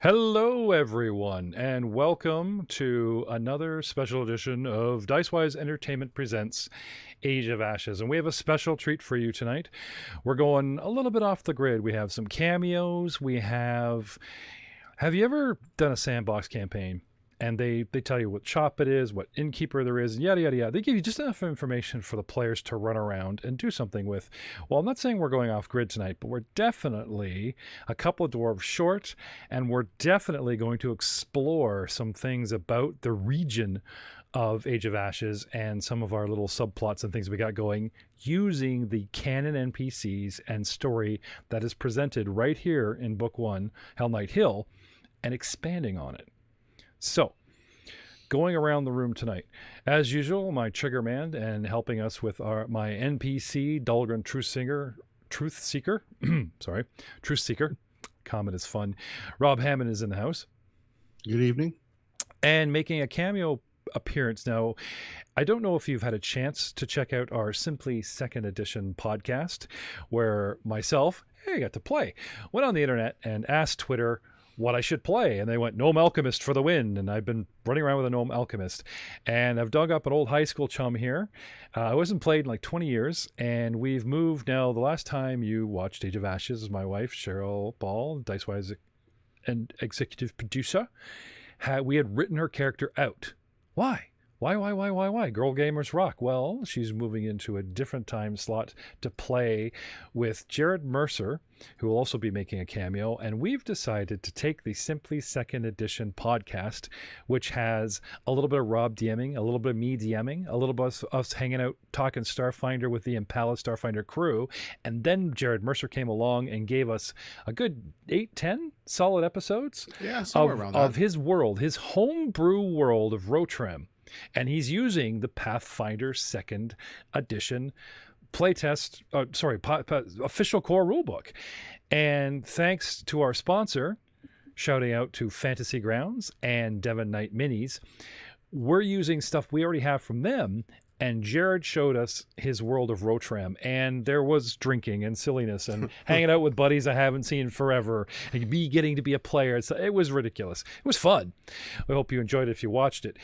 Hello, everyone, and welcome to another special edition of Dicewise Entertainment Presents Age of Ashes. And we have a special treat for you tonight. We're going a little bit off the grid. We have some cameos. Have you ever done a sandbox campaign? And they tell you what shop it is, what innkeeper there is, and yada, yada, yada. They give you just enough information for the players to run around and do something with. Well, I'm not saying we're going off grid tonight, but we're definitely a couple of dwarves short, and we're definitely going to explore some things about the region of Age of Ashes and some of our little subplots and things we got going using the canon NPCs and story that is presented right here in Book 1, Hell Knight Hill, and expanding on it. So, going around the room tonight, as usual, my trigger man and helping us with my NPC, Dahlgren Truth Seeker. Truth Seeker. Comment is fun. Rob Hammond is in the house. Good evening. And making a cameo appearance now. I don't know if you've had a chance to check out our Simply Second Edition podcast, where myself, I got to play, went on the internet and asked Twitter what I should play, and they went Gnome Alchemist for the win, and I've been running around with a Gnome Alchemist, and I've dug up an old high school chum here. I wasn't played in like 20 years, and we've moved now. The last time you watched Age of Ashes, my wife Cheryl Ball, Dicewise and executive producer, we had written her character out. Why? Girl Gamers Rock. Well, she's moving into a different time slot to play with Jared Mercer, who will also be making a cameo. And we've decided to take the Simply Second Edition podcast, which has a little bit of Rob DMing, a little bit of me DMing, a little bit of us hanging out, talking Starfinder with the Impala Starfinder crew. And then Jared Mercer came along and gave us a good 8-10 solid episodes of his world, his homebrew world of Rotram. And he's using the Pathfinder 2nd Edition official core rulebook. And thanks to our sponsor, shouting out to Fantasy Grounds and Devon Knight Minis, we're using stuff we already have from them. And Jared showed us his world of Rotram, and there was drinking and silliness and hanging out with buddies I haven't seen forever, and me getting to be a player. It was ridiculous. It was fun. I hope you enjoyed it if you watched it.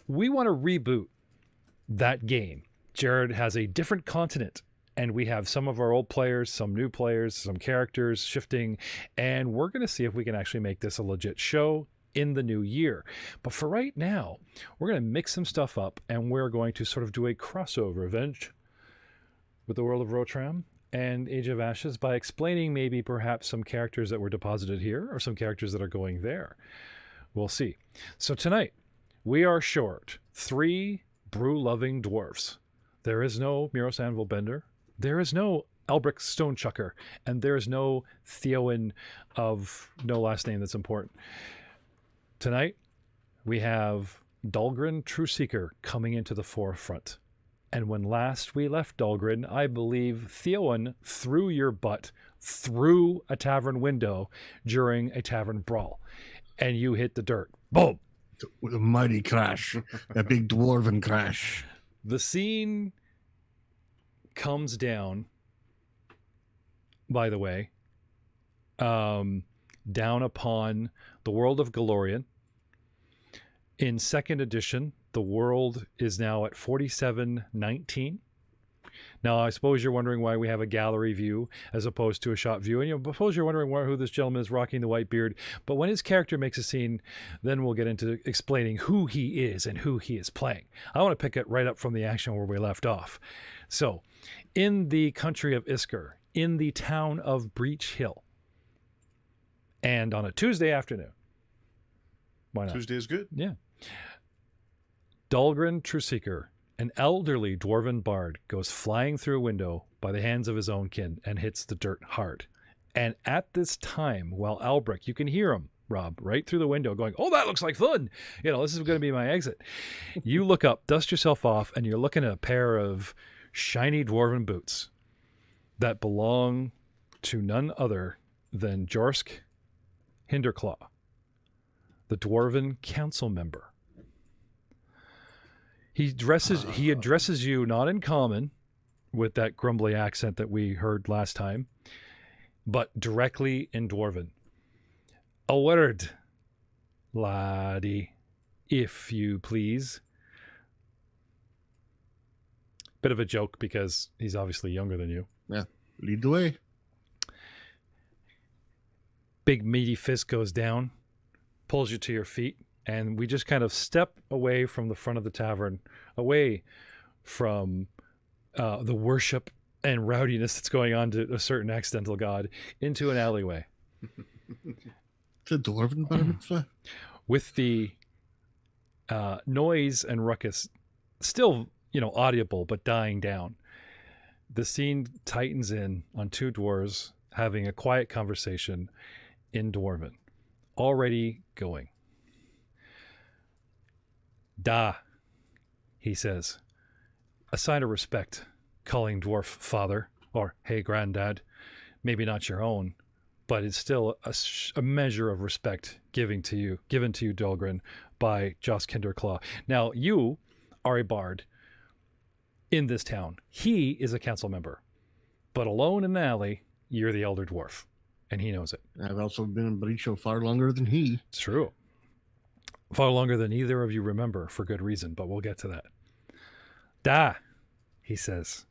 We want to reboot that game. Jared has a different continent, and we have some of our old players, some new players, some characters shifting, and we're going to see if we can actually make this a legit show in the new year. But for right now, we're going to mix some stuff up, and we're going to sort of do a crossover event with the world of Rotram and Age of Ashes by explaining maybe perhaps some characters that were deposited here or some characters that are going there. We'll see. So tonight, we are short 3 brew-loving dwarfs. There is no Miros Anvil Bender. There is no Elbrick Stonechucker. And there is no Theowen of no last name that's important. Tonight, we have Dahlgren Trueseeker coming into the forefront. And when last we left Dahlgren, I believe Theowen threw your butt through a tavern window during a tavern brawl. And you hit the dirt. Boom! With a mighty crash. A big dwarven crash. The scene comes down, by the way, down upon the world of Golarion. In 2nd edition, the world is now at 4719. Now, I suppose you're wondering why we have a gallery view as opposed to a shot view. And I suppose you're wondering who this gentleman is rocking the white beard. But when his character makes a scene, then we'll get into explaining who he is and who he is playing. I want to pick it right up from the action where we left off. So, in the country of Isker, in the town of Breach Hill, and on a Tuesday afternoon. Why not? Tuesday is good. Yeah. Dahlgren Trueseeker, an elderly dwarven bard, goes flying through a window by the hands of his own kin and hits the dirt hard. And at this time, while Albrecht, you can hear him, Rob, right through the window going, oh, that looks like fun. This is going to be my exit. You look up, dust yourself off, and you're looking at a pair of shiny dwarven boots that belong to none other than Jorsk Hinderclaw, the dwarven council member. He addresses you not in common with that grumbly accent that we heard last time, but directly in Dwarven. A word, laddie, if you please. Bit of a joke because he's obviously younger than you. Yeah, lead the way. Big meaty fist goes down, pulls you to your feet, and we just kind of step away from the front of the tavern, away from the worship and rowdiness that's going on to a certain accidental god, into an alleyway. It's a dwarven bar mitzvah. With the noise and ruckus still, audible but dying down. The scene tightens in on two dwarves having a quiet conversation in Dwarven. Already going. Da, he says. A sign of respect, calling dwarf father, or hey granddad. Maybe not your own, but it's still a measure of respect given to you, Dahlgren, by Joss Kinderclaw. Now, you are a bard in this town. He is a council member. But alone in the alley, you're the elder dwarf. And he knows it. I've also been in Baricho far longer than he. It's true. Far longer than either of you remember, for good reason, but we'll get to that. Da, he says.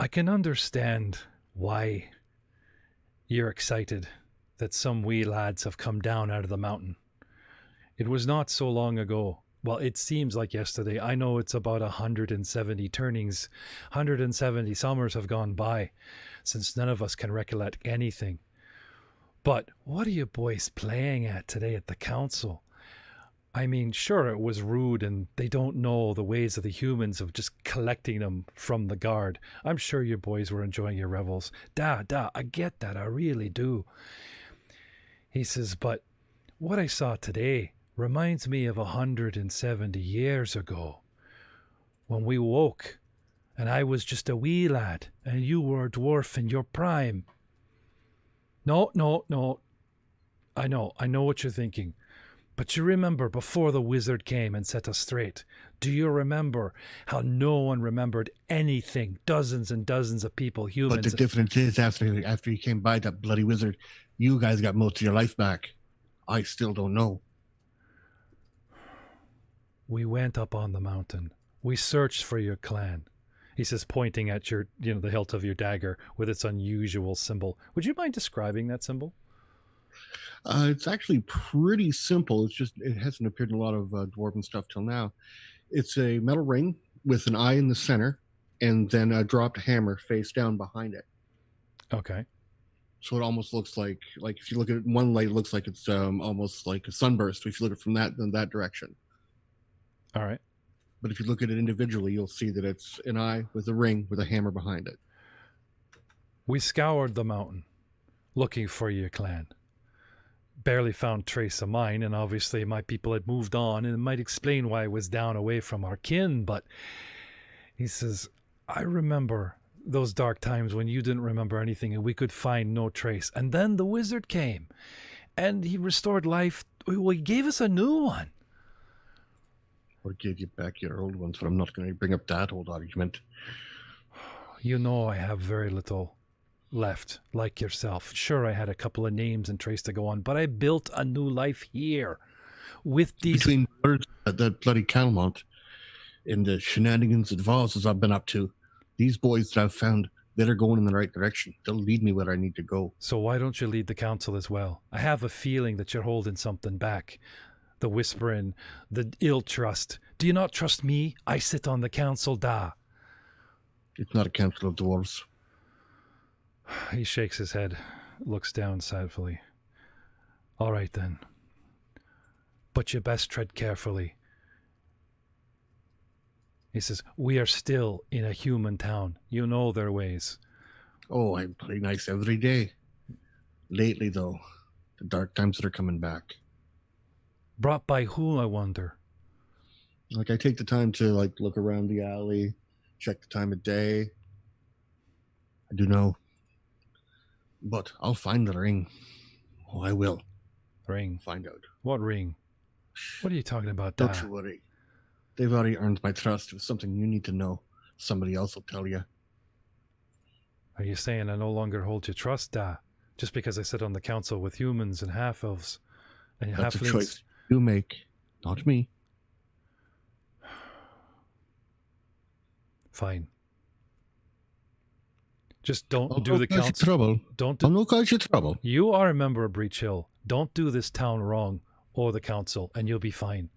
I can understand why you're excited that some wee lads have come down out of the mountain. It was not so long ago. Well, it seems like yesterday. I know it's about 170 turnings. 170 summers have gone by since none of us can recollect anything. But what are you boys playing at today at the council? I mean, sure, it was rude and they don't know the ways of the humans of just collecting them from the guard. I'm sure you boys were enjoying your revels. Da, I get that. I really do. He says, but what I saw today reminds me of 170 years ago, when we woke, and I was just a wee lad, and you were a dwarf in your prime. No. I know what you're thinking. But you remember before the wizard came and set us straight? Do you remember how no one remembered anything? Dozens and dozens of people, humans. But the difference is after he came by, that bloody wizard, you guys got most of your life back. I still don't know. We went up on the mountain. We searched for your clan. He says, pointing at your, the hilt of your dagger with its unusual symbol. Would you mind describing that symbol? It's actually pretty simple. It's just, it hasn't appeared in a lot of dwarven stuff till now. It's a metal ring with an eye in the center and then a dropped hammer face down behind it. Okay. So it almost looks like if you look at it in one light, it looks like it's almost like a sunburst. If you look at it from that direction. All right. But if you look at it individually, you'll see that it's an eye with a ring with a hammer behind it. We scoured the mountain looking for your clan. Barely found trace of mine, and obviously my people had moved on, and it might explain why I was down away from our kin, but he says, I remember those dark times when you didn't remember anything and we could find no trace. And then the wizard came, and he restored life. Well, he gave us a new one. Or gave you back your old ones, but I'm not going to bring up that old argument. You know I have very little left, like yourself. Sure, I had a couple of names and trace to go on, but I built a new life here with these... Between that bloody Calmont and the shenanigans that Voss has been up to, these boys that I've found, that are going in the right direction. They'll lead me where I need to go. So why don't you lead the council as well? I have a feeling that you're holding something back. The whispering, the ill trust. Do you not trust me? I sit on the council, da. It's not a council of dwarves. He shakes his head, looks down sadly. All right then. But you best tread carefully. He says, we are still in a human town. You know their ways. Oh, I play nice every day. Lately, though, the dark times that are coming back. Brought by who, I wonder? I take the time to look around the alley, check the time of day. I do know. But I'll find the ring. Oh, I will. Ring? Find out. What ring? What are you talking about, Don't you worry. They've already earned my trust. If it's something you need to know, somebody else will tell you. Are you saying I no longer hold your trust, Da? just because I sit on the council with humans and half-elves and That's a halflings. choice you make, not me. Fine. Just don't I'll do no the cause you council. trouble. Don't I'll do, no cause you trouble. you are a member of Breach Hill. Don't do this town wrong or the council, and you'll be fine.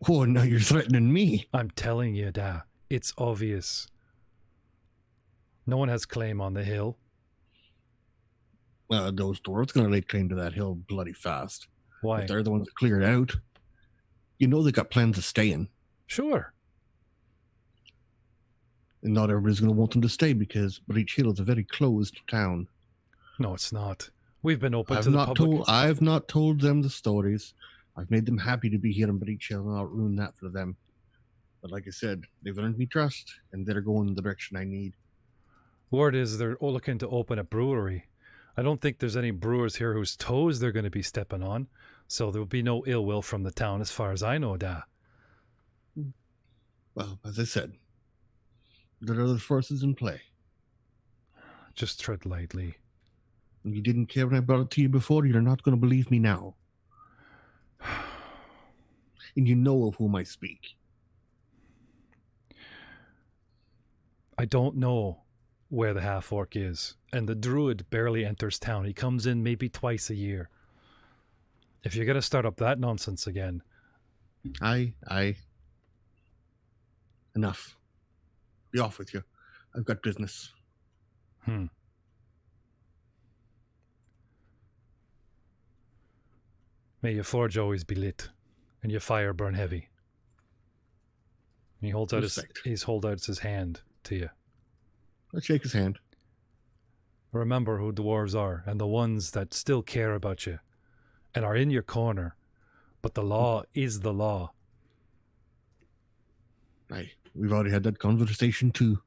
Oh, now you're threatening me. I'm telling you, Da. It's obvious. No one has claim on the hill. Those dwarves gonna lay claim to that hill bloody fast. Why? But they're the ones that cleared it out. You know they got plans of staying. Sure. And not everybody's going to want them to stay because Breach Hill is a very closed town. No, it's not. We've been open to the public. I've not told them the stories. I've made them happy to be here in Breach Hill, and I'll ruin that for them. But like I said, they've earned me trust, and they're going in the direction I need. Word is they're all looking to open a brewery. I don't think there's any brewers here whose toes they're going to be stepping on, so there'll be no ill will from the town as far as I know, Da. Well, as I said, there are other forces in play. Just tread lightly. You didn't care when I brought it to you before, you're not going to believe me now. And you know of whom I speak. I don't know where the half-orc is, and the druid barely enters town. He comes in maybe twice a year. If you're going to start up that nonsense again... Enough. Be off with you. I've got business. May your forge always be lit, and your fire burn heavy. And he holds out his hand to you. Let's shake his hand. Remember who dwarves are, and the ones that still care about you, and are in your corner. But the law is the law. Aye, we've already had that conversation too.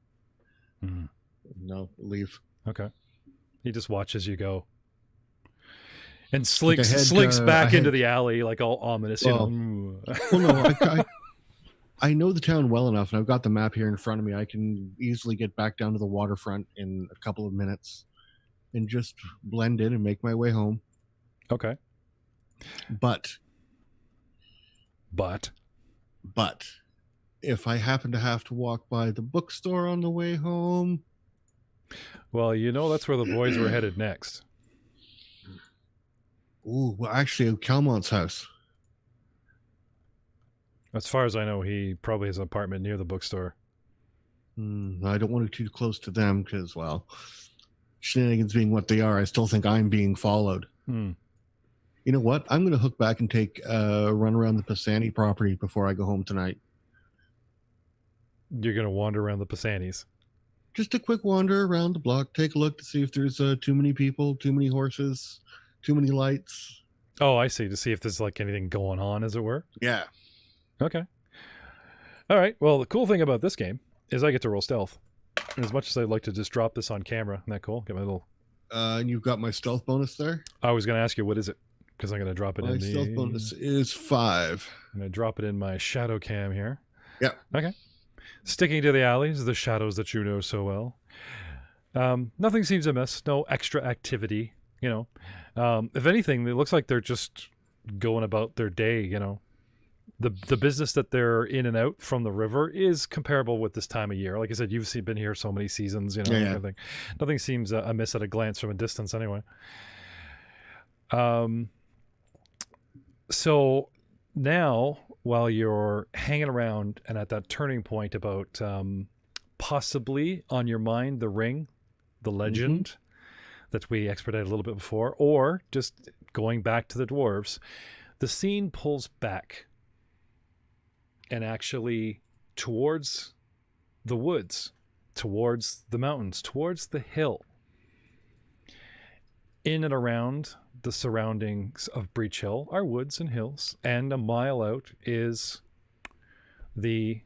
Mm. No, leave. Okay. He just watches you go. And slinks Like back into the alley, like all ominous. Well, well, no, I know the town well enough, and I've got the map here in front of me. I can easily get back down to the waterfront in a couple of minutes and just blend in and make my way home. Okay. But if I happen to have to walk by the bookstore on the way home... Well, you know that's where the boys were headed next. Ooh, well, actually, Calmont's house. As far as I know, he probably has an apartment near the bookstore. I don't want to be too close to them because, well, shenanigans being what they are, I still think I'm being followed. You know what? I'm going to hook back and take a run around the Pisani property before I go home tonight. You're going to wander around the Pisanis? Just a quick wander around the block, take a look to see if there's too many people, too many horses, too many lights. Oh, I see. To see if there's like anything going on, as it were? Yeah. Okay. All right. Well, the cool thing about this game is I get to roll stealth. And as much as I'd like to just drop this on camera, isn't that cool? Get my little... And you've got my stealth bonus there? I was going to ask you, what is it? Because I'm going to drop it in my stealth bonus is 5. I'm going to drop it in my shadow cam here. Yeah. Okay. Sticking to the alleys, the shadows that you know so well. Nothing seems amiss. No extra activity, you know. If anything, it looks like they're just going about their day, you know. The business that they're in and out from the river is comparable with this time of year. Like I said, you've been here so many seasons, you know. Yeah. Kind of thing. Nothing seems amiss at a glance from a distance anyway. So now, while you're hanging around and at that turning point about possibly on your mind the ring, the legend that we expedited a little bit before, or just going back to the dwarves, the scene pulls back and actually towards the woods, towards the mountains, towards the hill, in and around the surroundings of Breach Hill are woods and hills, and a mile out is the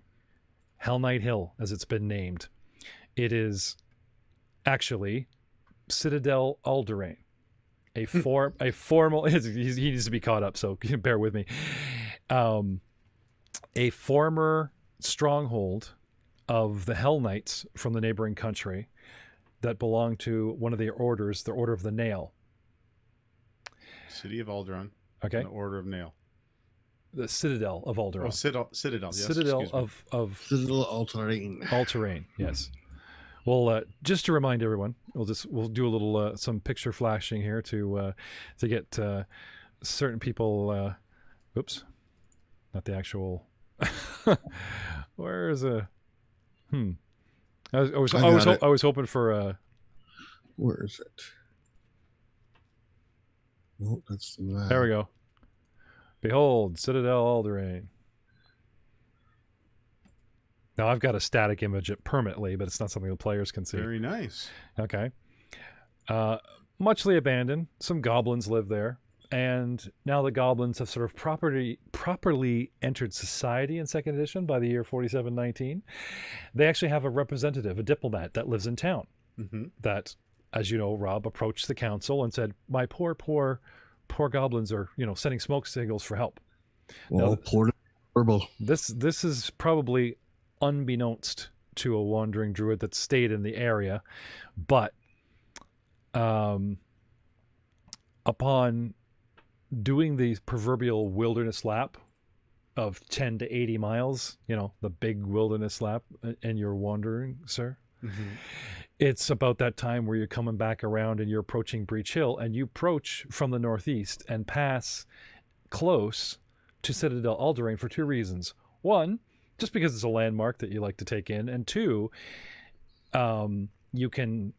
Hell Knight Hill, as it's been named. It is actually Citadel Alderain, a formal. He needs to be caught up, so bear with me. A former stronghold of the Hell Knights from the neighboring country, that belong to one of the orders, the Order of the Nail. City of Alderaan. Okay. And the Order of Nail. The Citadel of Alderaan. Oh, Citadel. Yes, Citadel excuse me. of Citadel All-Terrain. All-Terrain. Yes. Well, just to remind everyone, we'll do a little some picture flashing here to get certain people. Oops, not the actual. Where is a? I was hoping for a. Where is it? Oh, that's the map. There we go. Behold, Citadel Alderaan. Now I've got a static image it permanently, but it's not something the players can see. Very nice. Okay. Muchly abandoned. Some goblins live there. And now the goblins have sort of properly entered society in second edition by the year 4719. They actually have a representative, a diplomat that lives in town. Mm-hmm. That, as you know, Rob approached the council and said, my poor goblins are, sending smoke signals for help. Well, poor horrible. This is probably unbeknownst to a wandering druid that stayed in the area, but upon doing the proverbial wilderness lap of 10 to 80 miles, the big wilderness lap, and you're wandering, sir. Mm-hmm. It's about that time where you're coming back around and you're approaching Breach Hill, and you approach from the northeast and pass close to Citadel Alderaan for two reasons. One, just because it's a landmark that you like to take in, and two, you can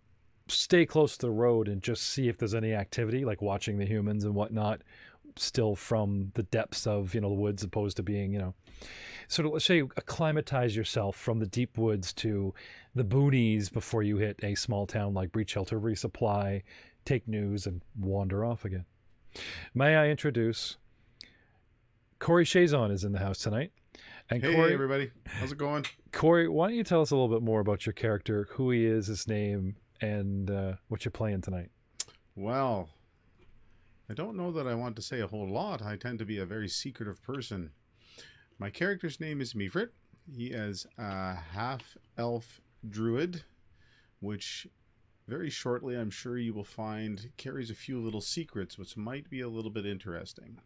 stay close to the road and just see if there's any activity, like watching the humans and whatnot, still from the depths of the woods, opposed to being sort of, let's say, acclimatize yourself from the deep woods to the boonies before you hit a small town like Breach Hill to resupply, take news, and wander off again. May I introduce Corey Chazon is in the house tonight. And Hey, Corey, everybody. How's it going? Corey, why don't you tell us a little bit more about your character, who he is, his name, and what you're playing tonight? Well, I don't know that I want to say a whole lot. I tend to be a very secretive person. My character's name is Mifrit. He is a half-elf druid, which very shortly I'm sure you will find carries a few little secrets, which might be a little bit interesting.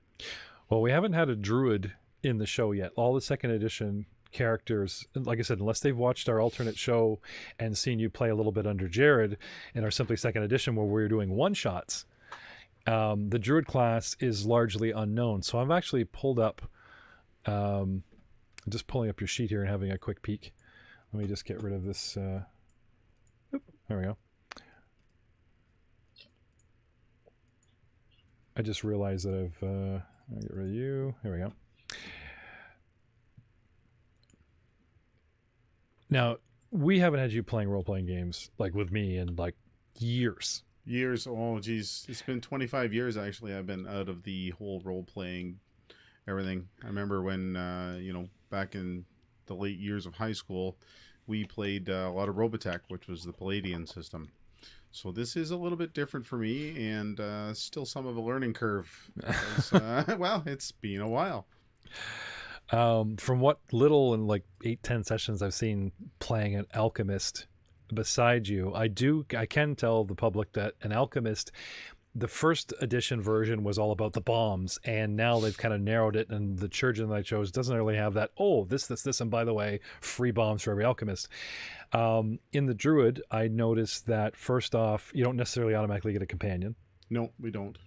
Well, we haven't had a druid in the show yet. All the second edition characters, like I said, unless they've watched our alternate show and seen you play a little bit under Jared in our Simply Second Edition where we're doing one-shots, the druid class is largely unknown. So I've actually pulled up, just pulling up your sheet here and having a quick peek. Let me just get rid of this. There we go. I just realized that I'll get rid of you. Here we go. Now, we haven't had you playing role-playing games like with me in like years. Oh geez, it's been 25 years actually. I've been out of the whole role-playing everything. I remember when back in the late years of high school, we played a lot of Robotech, which was the Palladian system. So this is a little bit different for me, and still some of a learning curve. Well, it's been a while. From what little and like 8-10 sessions I've seen playing an alchemist beside you, I can tell the public that an alchemist, the first edition version was all about the bombs, and now they've kind of narrowed it, and the Churgeon that I chose doesn't really have that, this, and by the way, free bombs for every alchemist. In the druid, I noticed that first off, you don't necessarily automatically get a companion. No, we don't.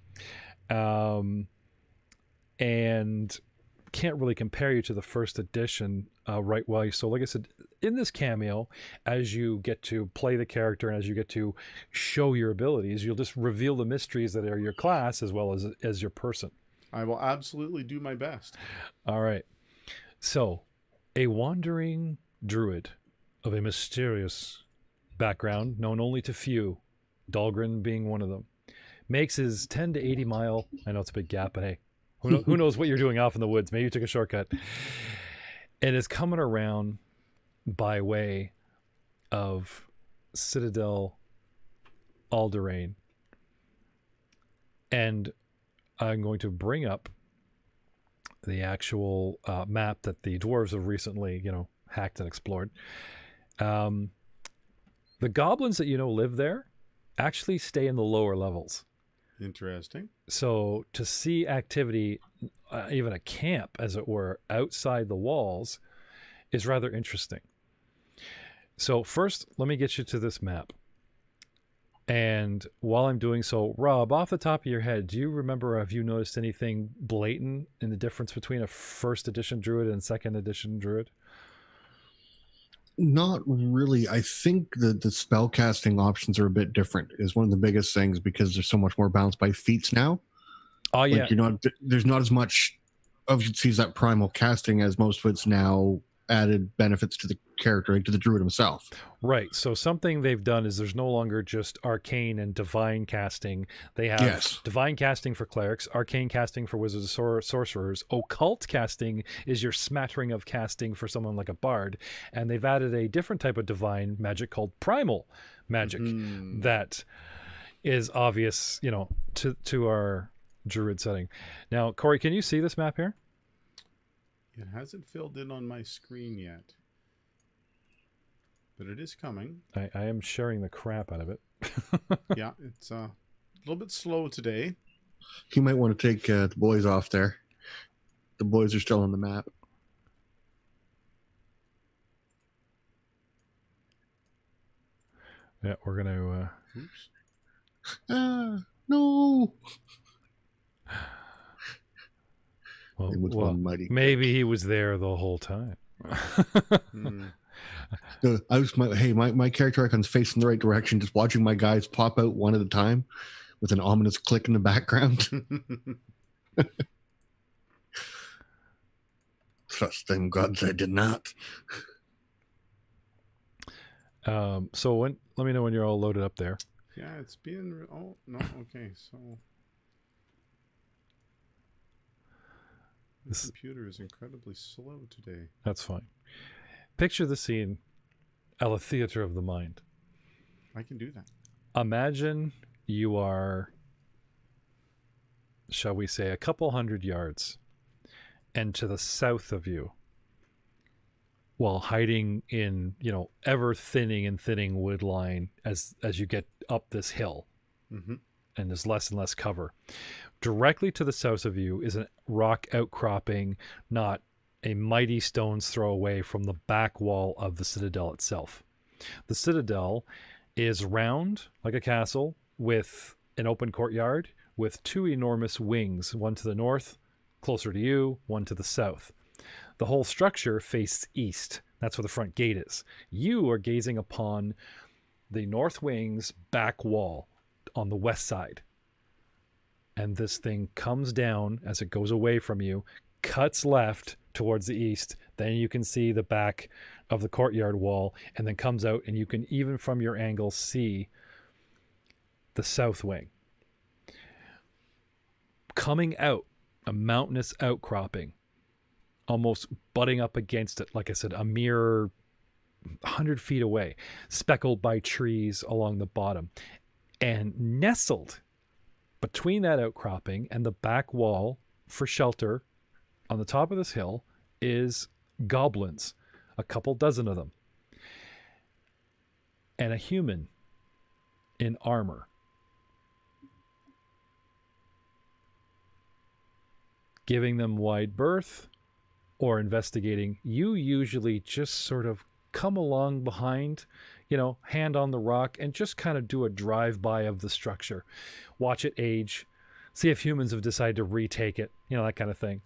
And can't really compare you to the first edition right well. So like I said, in this cameo, as you get to play the character and as you get to show your abilities, you'll just reveal the mysteries that are your class as well as your person. I will absolutely do my best. All right. So, a wandering druid of a mysterious background known only to few, Dahlgren being one of them, makes his 10 to 80 mile, I know it's a big gap, but hey, who knows what you're doing off in the woods. Maybe you took a shortcut. And is coming around by way of Citadel Alderaan. And I'm going to bring up the actual map that the dwarves have recently, hacked and explored. The goblins that live there actually stay in the lower levels. Interesting. So to see activity, even a camp, as it were, outside the walls is rather interesting. So first, let me get you to this map. And while I'm doing so, Rob, off the top of your head, do you remember, have you noticed anything blatant in the difference between a first edition druid and second edition druid? Not really. I think the spell casting options are a bit different. Is one of the biggest things because there's so much more balanced by feats now. Oh, yeah. Like there's not as much of that primal casting as most of it's now added benefits to the character, like to the druid himself. Right. So something they've done is there's no longer just arcane and divine casting. They have divine casting for clerics, arcane casting for wizards and sorcerers. Occult casting is your smattering of casting for someone like a bard. And they've added a different type of divine magic called primal magic that is obvious, to our druid setting. Now, Corey, can you see this map here? It hasn't filled in on my screen yet, but it is coming. I am sharing the crap out of it. Yeah, it's a little bit slow today. You might want to take the boys off there. The boys are still on the map. Yeah, we're going to... Oops. No! Well, maybe he was there the whole time. My character icon's facing the right direction, just watching my guys pop out one at a time with an ominous click in the background. Trust them gods, I did not. So let me know when you're all loaded up there. Yeah, it's being... Oh, no, okay, so... The computer is incredibly slow today. That's fine. Picture the scene at a theater of the mind. I can do that. Imagine you are, shall we say, a couple 100 yards, and to the south of you, while hiding in, ever thinning and thinning wood line as you get up this hill. Mm-hmm. And there's less and less cover. Directly to the south of you is a rock outcropping, not a mighty stone's throw away from the back wall of the citadel itself. The citadel is round like a castle with an open courtyard with two enormous wings, one to the north, closer to you, one to the south. The whole structure faces east. That's where the front gate is. You are gazing upon the north wing's back wall on the west side. And this thing comes down as it goes away from you, cuts left towards the east. Then you can see the back of the courtyard wall, and then comes out, and you can, even from your angle, see the south wing. Coming out, a mountainous outcropping, almost butting up against it, like I said, a mere 100 feet away, speckled by trees along the bottom. And nestled between that outcropping and the back wall for shelter on the top of this hill is goblins, a couple dozen of them, and a human in armor. Giving them wide berth or investigating. You usually just sort of come along behind, hand on the rock, and just kind of do a drive-by of the structure. Watch it age. See if humans have decided to retake it, that kind of thing.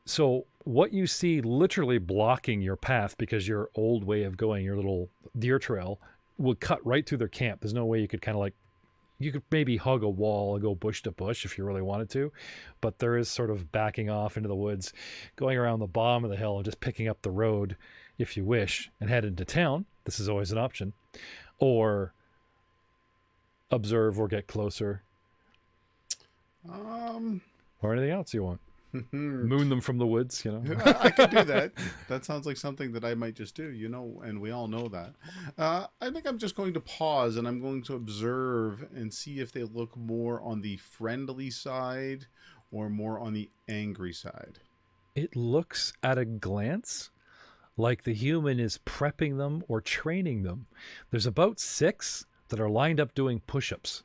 So what you see literally blocking your path, because your old way of going, your little deer trail, would cut right through their camp. There's no way you could you could maybe hug a wall and go bush to bush if you really wanted to, but there is sort of backing off into the woods, going around the bottom of the hill and just picking up the road if you wish and head into town. This is always an option. Or observe or get closer. Or anything else you want. Moon them from the woods, I could do that. That sounds like something that I might just do, and we all know that. I think I'm just going to pause and I'm going to observe and see if they look more on the friendly side or more on the angry side. It looks at a glance like the human is prepping them or training them. There's about 6 that are lined up doing push-ups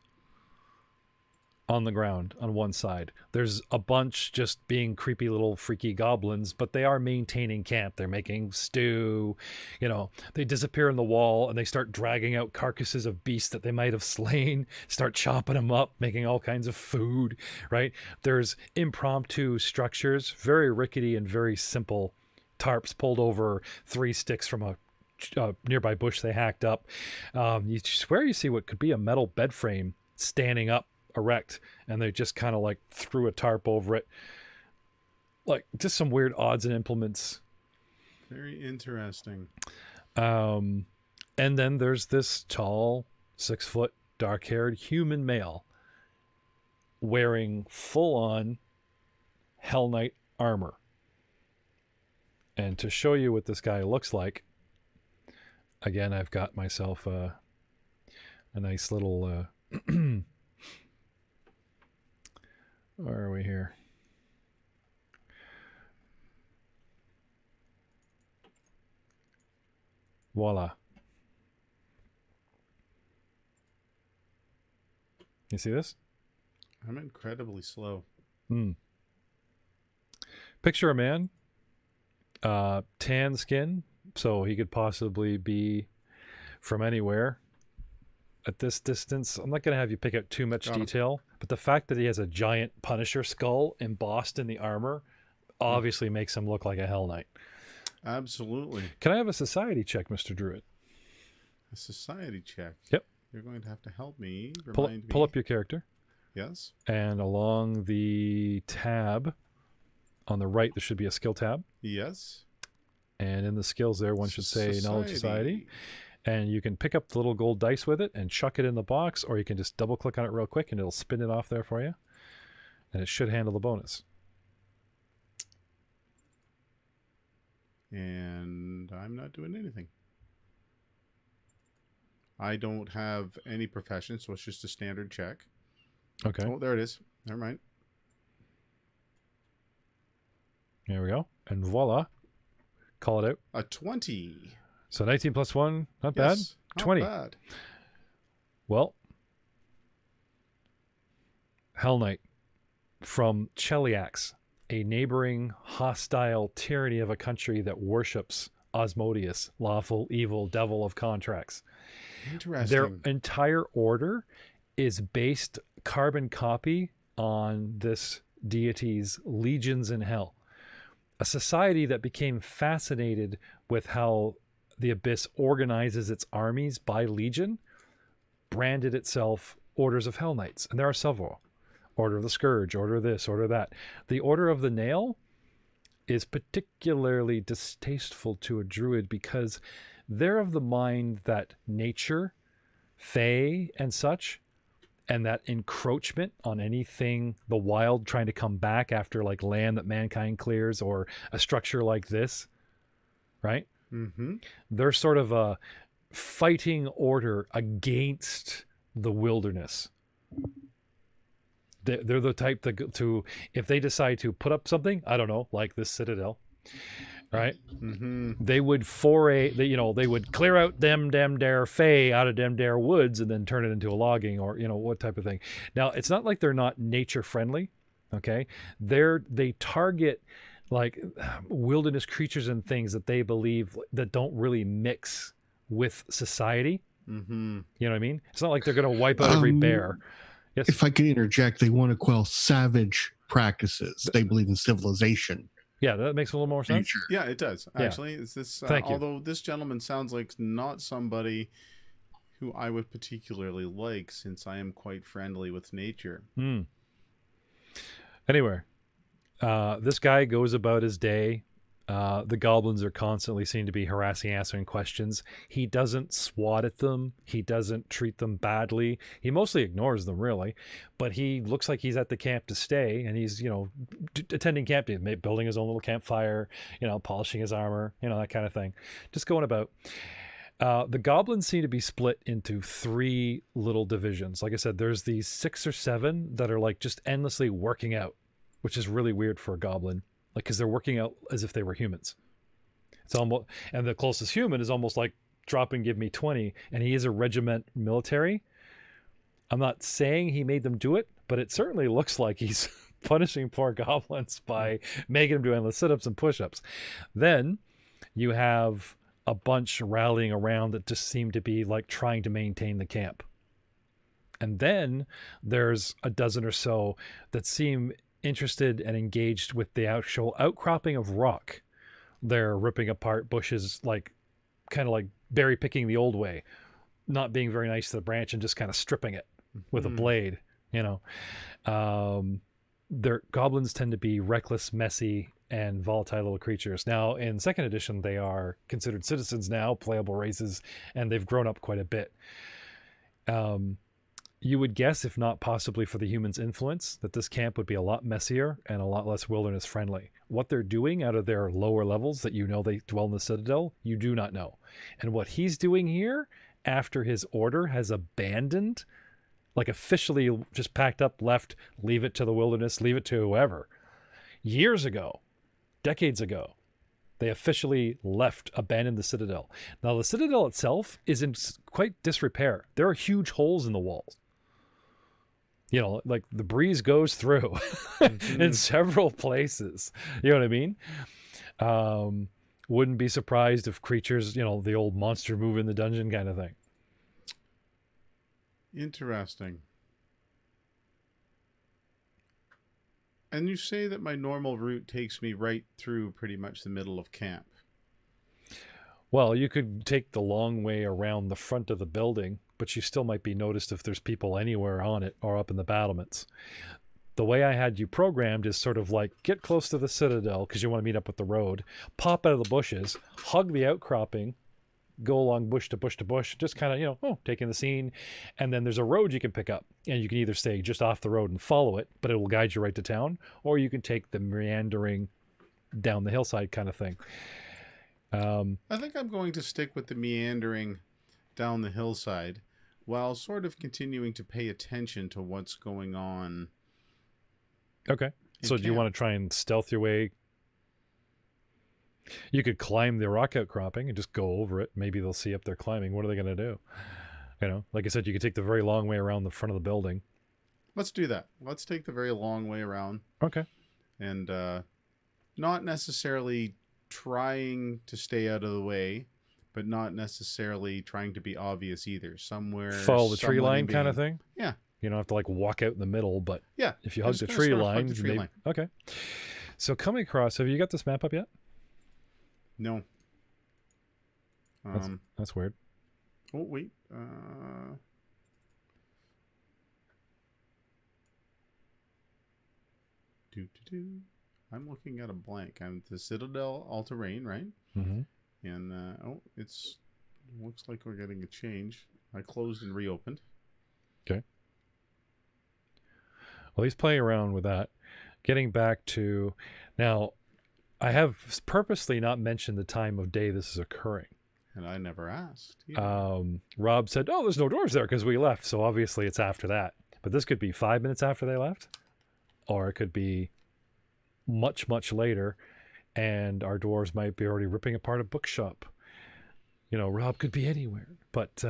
on the ground on one side. There's a bunch just being creepy little freaky goblins, but they are maintaining camp. They're making stew. They disappear in the wall and they start dragging out carcasses of beasts that they might have slain, start chopping them up, making all kinds of food, right? There's impromptu structures, very rickety and very simple tarps pulled over 3 sticks from a nearby bush they hacked up. You swear you see what could be a metal bed frame standing up erect, and they just kind of like threw a tarp over it. Like just some weird odds and implements. Very interesting. And then there's this tall 6-foot dark-haired human male wearing full-on Hell Knight armor. And to show you what this guy looks like, again, I've got myself a nice little where are we here? Voila. You see this? I'm incredibly slow. Picture a man, tan skin, so he could possibly be from anywhere. At this distance, I'm not going to have you pick out too much detail, but the fact that he has a giant Punisher skull embossed in the armor obviously makes him look like a Hell Knight. Absolutely. Can I have a society check, Mr. Druid? A society check. Yep. You're going to have to help me. Pull up your character. Yes. And along the tab on the right, there should be a skill tab. Yes. And in the skills there, one should say Knowledge Society. And you can pick up the little gold dice with it and chuck it in the box, or you can just double click on it real quick and it'll spin it off there for you. And it should handle the bonus. And I'm not doing anything. I don't have any profession, so it's just a standard check. Okay. Oh, there it is. Never mind. There we go. And voila. Call it out. A 20. So 19 plus 1, not Yes, bad. 20. Not bad. Well, Hell Knight from Cheliax, a neighboring hostile tyranny of a country that worships Osmodeus, lawful evil devil of contracts. Interesting. Their entire order is based carbon copy on this deity's legions in hell. A society that became fascinated with how the Abyss organizes its armies by legion, branded itself Orders of Hell Knights. And there are several. Order of the Scourge, Order of this, Order of that. The Order of the Nail is particularly distasteful to a druid because they're of the mind that nature, fae, and such, and that encroachment on anything, the wild trying to come back after like land that mankind clears or a structure like this, right? Mm-hmm. They're sort of a fighting order against the wilderness. They're the type to if they decide to put up something, I don't know, like this citadel, right? Mm-hmm. They would they would clear out them dare fae out of them dare woods and then turn it into a logging or what type of thing. Now it's not like they're not nature friendly, okay? They target like wilderness creatures and things that they believe that don't really mix with society. Mm-hmm. You know what I mean? It's not like they're going to wipe out every bear. Yes. If I can interject, they want to quell savage practices. They believe in civilization. Yeah, that makes a little more sense. Nature. Yeah, it does. Yeah. Actually, is this Thank you. although this gentleman sounds like not somebody who I would particularly like, since I am quite friendly with nature. Anyway, this guy goes about his day. The goblins are constantly seen to be harassing, answering questions. He doesn't swat at them. He doesn't treat them badly. He mostly ignores them, really. But he looks like he's at the camp to stay, and he's, attending camp, building his own little campfire, polishing his armor, that kind of thing. Just going about. The goblins seem to be split into 3 little divisions. Like I said, there's these 6 or 7 that are like just endlessly working out, which is really weird for a goblin. Like, because they're working out as if they were humans. It's almost, and the closest human is almost like drop and give me 20, and he is a regiment military. I'm not saying he made them do it, but it certainly looks like he's punishing poor goblins by making them do endless sit-ups and push-ups. Then you have a bunch rallying around that just seem to be like trying to maintain the camp. And then there's a dozen or so that seem interested and engaged with the actual outcropping of rock. They're ripping apart bushes, like kind of like berry picking the old way, not being very nice to the branch and just kind of stripping it with a blade, you know. Their goblins tend to be reckless, messy, and volatile little creatures. Now, in second edition, they are considered citizens now, playable races, and they've grown up quite a bit. You would guess, if not possibly for the humans' influence, that this camp would be a lot messier and a lot less wilderness friendly. What they're doing out of their lower levels that you know they dwell in the Citadel, you do not know. And what he's doing here, after his order has abandoned, like officially just packed up, left, leave it to the wilderness, leave it to whoever. Years ago, decades ago, they officially left, abandoned the Citadel. Now, the Citadel itself is in quite disrepair. There are huge holes in the walls. You know, like the breeze goes through in several places. You know what I mean? Wouldn't be surprised if creatures, you know, the old monster move in the dungeon kind of thing. Interesting. And you say that my normal route takes me right through pretty much the middle of camp. Well, you could take the long way around the front of the building, but you still might be noticed if there's people anywhere on it or up in the battlements. The way I had you programmed is sort of like get close to the Citadel because you want to meet up with the road, pop out of the bushes, hug the outcropping, go along bush to bush to bush, just kind of, you know, taking the scene. And then there's a road you can pick up, and you can either stay just off the road and follow it, but it will guide you right to town, or you can take the meandering down the hillside kind of thing. I think I'm going to stick with the meandering down the hillside while sort of continuing to pay attention to what's going on. Okay. So do you want to try and stealth your way? You could climb the rock outcropping and just go over it. Maybe they'll see up there climbing. What are they going to do? You know, like I said, you could take the very long way around the front of the building. Let's do that. Let's take the very long way around. Okay. And not necessarily trying to stay out of the way, but not necessarily trying to be obvious either. Somewhere follow the tree line kind of thing. Yeah. You don't have to like walk out in the middle, but yeah, if you hug the tree line, maybe. Okay. So coming across, have you got this map up yet? No. That's weird. Oh wait. I'm looking at a blank. I'm the Citadel all terrain, right? Mm-hmm. And it's looks like we're getting a change. I closed and reopened. Okay. Well, he's playing around with that. Getting back to now, I have purposely not mentioned the time of day this is occurring. And I never asked. Rob said, "Oh, there's no dwarves there because we left." So obviously it's after that. But this could be 5 minutes after they left, or it could be much, much later, and our dwarves might be already ripping apart a bookshop. You know, Rob could be anywhere. But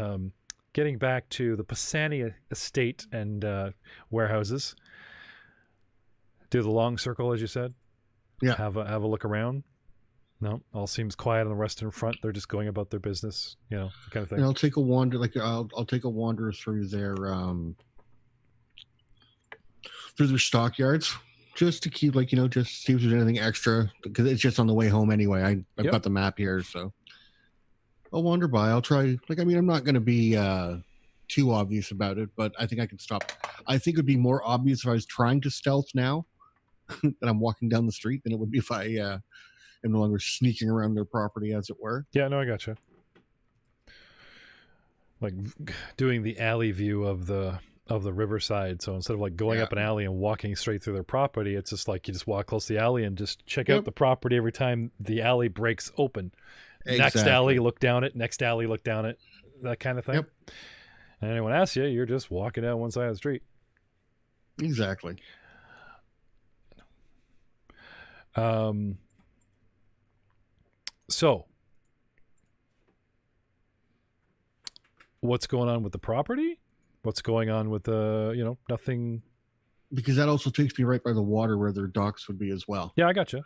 getting back to the Pisani estate and warehouses, do the long circle as you said. Yeah. Have a look around. No, all seems quiet on the western front. They're just going about their business, you know, kind of thing. And I'll take a wander, I'll take a wander through their stockyards, just to keep, like, you know, just see if there's anything extra, because it's just on the way home anyway. I've got the map here, so I'll wander by. I'll try. Like, I mean, I'm not going to be too obvious about it, but I think I can stop. I think it would be more obvious if I was trying to stealth now that I'm walking down the street than it would be if I am no longer sneaking around their property, as it were. Yeah, no, I gotcha. Like doing the alley view of the riverside. So instead of like going up an alley and walking straight through their property, it's just like you just walk close to the alley and just check out the property every time the alley breaks open. Exactly. Next alley, look down it. Next alley, look down it. That kind of thing. Yep. And anyone asks you, you're just walking down one side of the street. Exactly. So, what's going on with the property? What's going on with the, nothing? Because that also takes me right by the water where their docks would be as well. Yeah, I gotcha.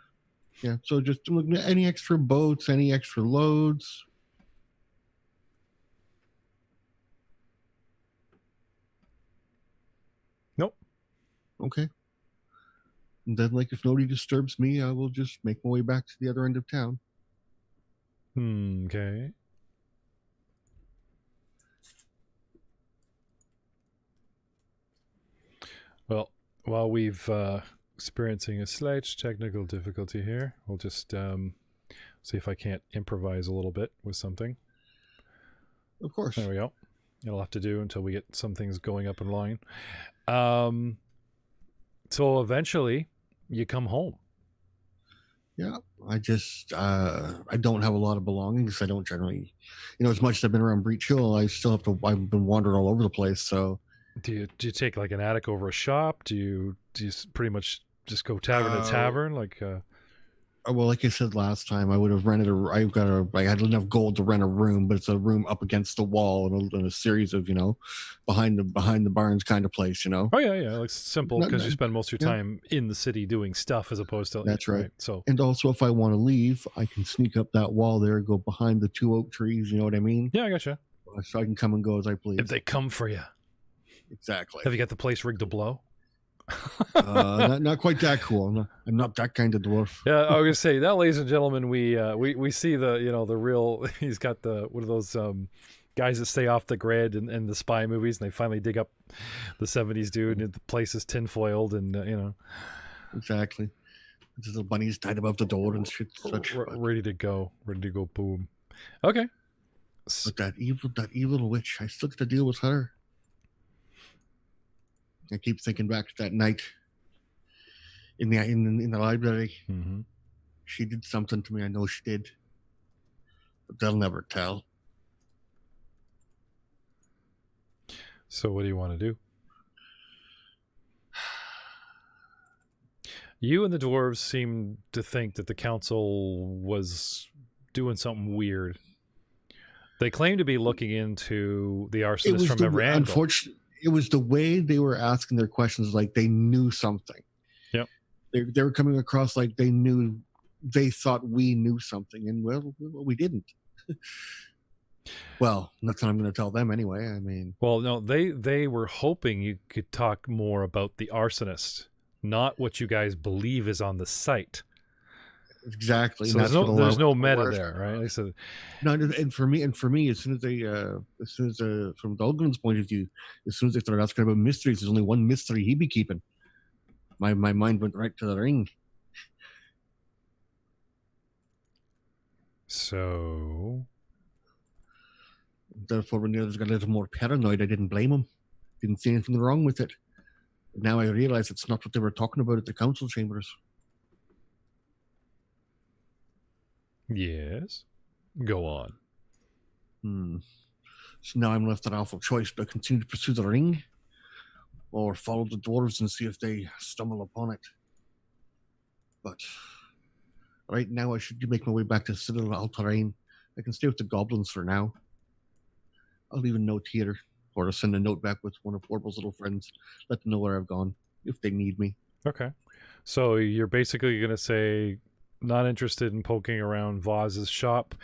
Yeah, so just looking at any extra boats, any extra loads. Nope. Okay. And then, like, if nobody disturbs me, I will just make my way back to the other end of town. Okay. Well, while we've experiencing a slight technical difficulty here, we'll just see if I can't improvise a little bit with something. Of course. There we go. It'll have to do until we get some things going up in line. So eventually, you come home. Yeah, I just I don't have a lot of belongings. I don't generally, as much as I've been around Breach Hill, I still have to. I've been wandering all over the place. So Do you take like an attic over a shop? Do you pretty much just go tavern to tavern? well, like I said last time, I would have rented I had enough gold to rent a room, but it's a room up against the wall and a series of behind the barns kind of place. Oh yeah, like simple because you spend most of your yeah. time in the city doing stuff as opposed to. That's right. So And also, if I want to leave, I can sneak up that wall there, go behind the 2 oak trees. You know what I mean? yeah, I gotcha. So I can come and go as I please. If they come for you, Exactly. have you got the place rigged to blow? Not quite that cool. I'm not that kind of dwarf. Yeah, I was gonna say now, ladies and gentlemen, we see the the real. He's got the one of those guys that stay off the grid in the spy movies, and they finally dig up the '70s dude, and the place is tinfoiled, and Exactly. Just the bunnies tied above the door and shit. Such. ready to go, boom. Okay. But that evil witch, I still got to deal with her. I keep thinking back to that night in the library. Mm-hmm. She did something to me. I know she did, but they'll never tell. So what do you want to do? You and the dwarves seem to think that the council was doing something weird. They claim to be looking into the arsonist from every angle. Unfortunately, it was the way they were asking their questions, like they knew something. Yep. They were coming across like they thought we knew something, and well, we didn't. Well, that's what I'm going to tell them anyway. I mean, well, no, they were hoping you could talk more about the arsonist, not what you guys believe is on the site. Exactly. So there's no meta there, right? Like I said, no, and for me, as soon as from Dahlgren's point of view, as soon as they started asking about mysteries, there's only one mystery he'd be keeping. My mind went right to the ring. So therefore, when the others got a little more paranoid, I didn't blame him. Didn't see anything wrong with it. But now I realize it's not what they were talking about at the council chambers. Yes. Go on. So now I'm left an awful choice: do I continue to pursue the ring, or follow the dwarves and see if they stumble upon it? But right now, I should make my way back to Citadel Alterain. I can stay with the goblins for now. I'll leave a note here, or I'll send a note back with one of Orbel's little friends. Let them know where I've gone, if they need me. Okay. So you're basically going to say, not interested in poking around Voz's shop.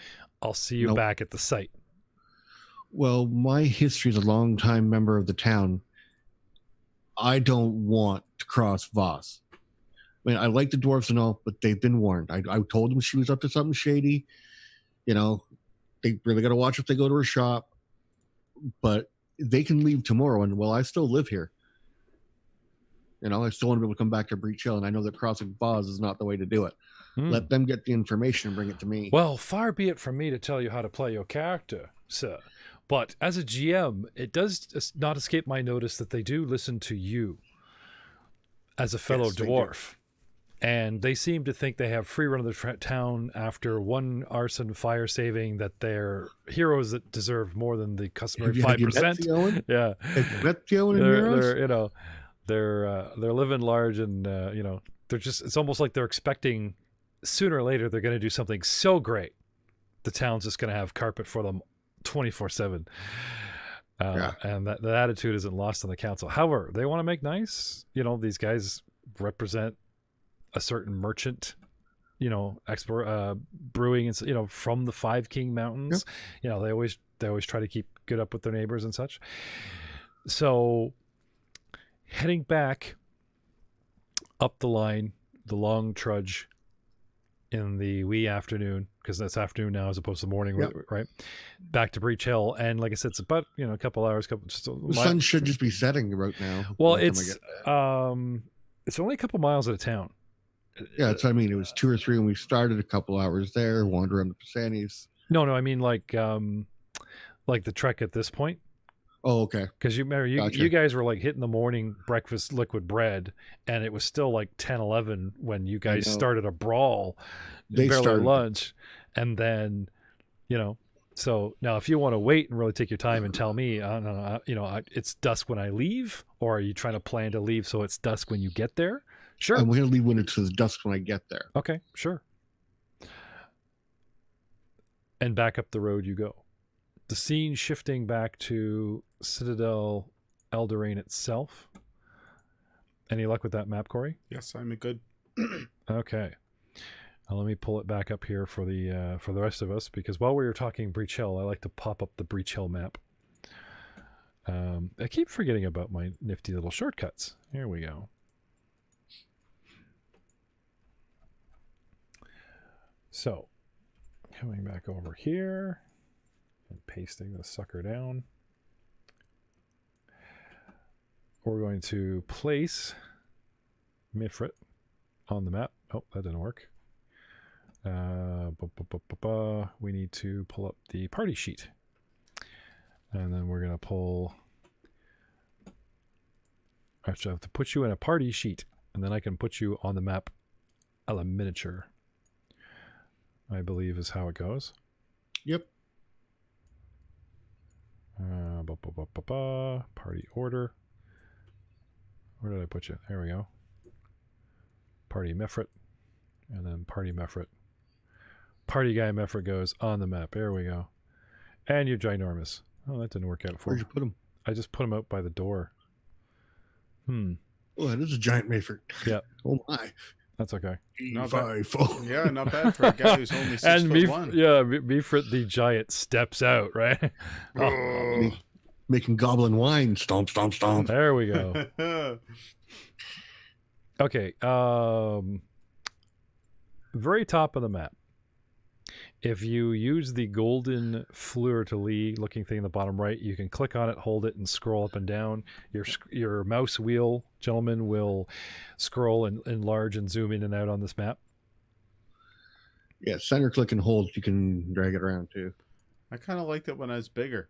I'll see you back at the site. Well, my history as a long-time member of the town, I don't want to cross Voz. I mean, I like the dwarves and all, but they've been warned. I told them she was up to something shady. They really got to watch if they go to her shop. But they can leave tomorrow, and I still live here. I still want to be able to come back to Breach Hill, and I know that crossing Voz is not the way to do it. Let them get the information and bring it to me. Well, far be it from me to tell you how to play your character, sir. But as a GM, it does not escape my notice that they do listen to you as a fellow dwarf. And they seem to think they have free run of the town after one arson fire saving, that they're heroes that deserve more than the customary 5%. Yeah. They're living large, and they're just, it's almost like they're expecting sooner or later they're going to do something so great the town's just going to have carpet for them 24/7. Yeah. And that attitude isn't lost on the council. However, they want to make nice. These guys represent a certain merchant, brewing and from the Five King Mountains. They always try to keep good up with their neighbors and such. So heading back up the line, the long trudge in the wee afternoon, because that's afternoon now as opposed to morning, right? Back to Breach Hill, and like I said, it's about a couple hours. The sun should just be setting right now. Well, it's only a couple miles out of town. Yeah, that's what I mean. It was 2 or 3 when we started. A couple hours there, wander around the Pisanis. No, I mean like the trek at this point. Oh, okay. Because you remember, you guys were like hitting the morning breakfast liquid bread, and it was still like 10, 11 when you guys started a brawl. They barely started lunch, and then, so now if you want to wait and really take your time and tell me, it's dusk when I leave, or are you trying to plan to leave so it's dusk when you get there? Sure. I'm going to leave when it's dusk when I get there. Okay, sure. And back up the road you go. The scene shifting back to Citadel Eldraine itself. Any luck with that map, Corey? Yes, I'm good. Okay. Let me pull it back up here for the rest of us, because while we were talking Breach Hill, I like to pop up the Breach Hill map. I keep forgetting about my nifty little shortcuts. Here we go. So, coming back over here and pasting the sucker down. We're going to place Mifrit on the map. Oh, that didn't work. We need to pull up the party sheet. And then we're going to pull... Actually, I have to put you in a party sheet, and then I can put you on the map a la miniature, I believe is how it goes. Yep. Party order. Where did I put you? There we go. Party Mefrit. And then Party Mefrit. Party guy Mefrit goes on the map. There we go. And you're ginormous. Oh, that didn't work out for me. Where'd you put him? I just put him out by the door. Oh, that is a giant Mayford. Yeah. Oh my. That's okay. Not bad. Oh. Yeah, not bad for a guy who's only 6'1". Yeah, Mefrit the giant steps out, right? Making goblin wine. Stomp, stomp, stomp. There we go. Okay. Very top of the map. If you use the golden fleur-de-lis looking thing in the bottom right, you can click on it, hold it, and scroll up and down. Your mouse wheel, gentlemen, will scroll and enlarge and zoom in and out on this map. Yeah, center click and hold. You can drag it around too. I kind of liked it when I was bigger.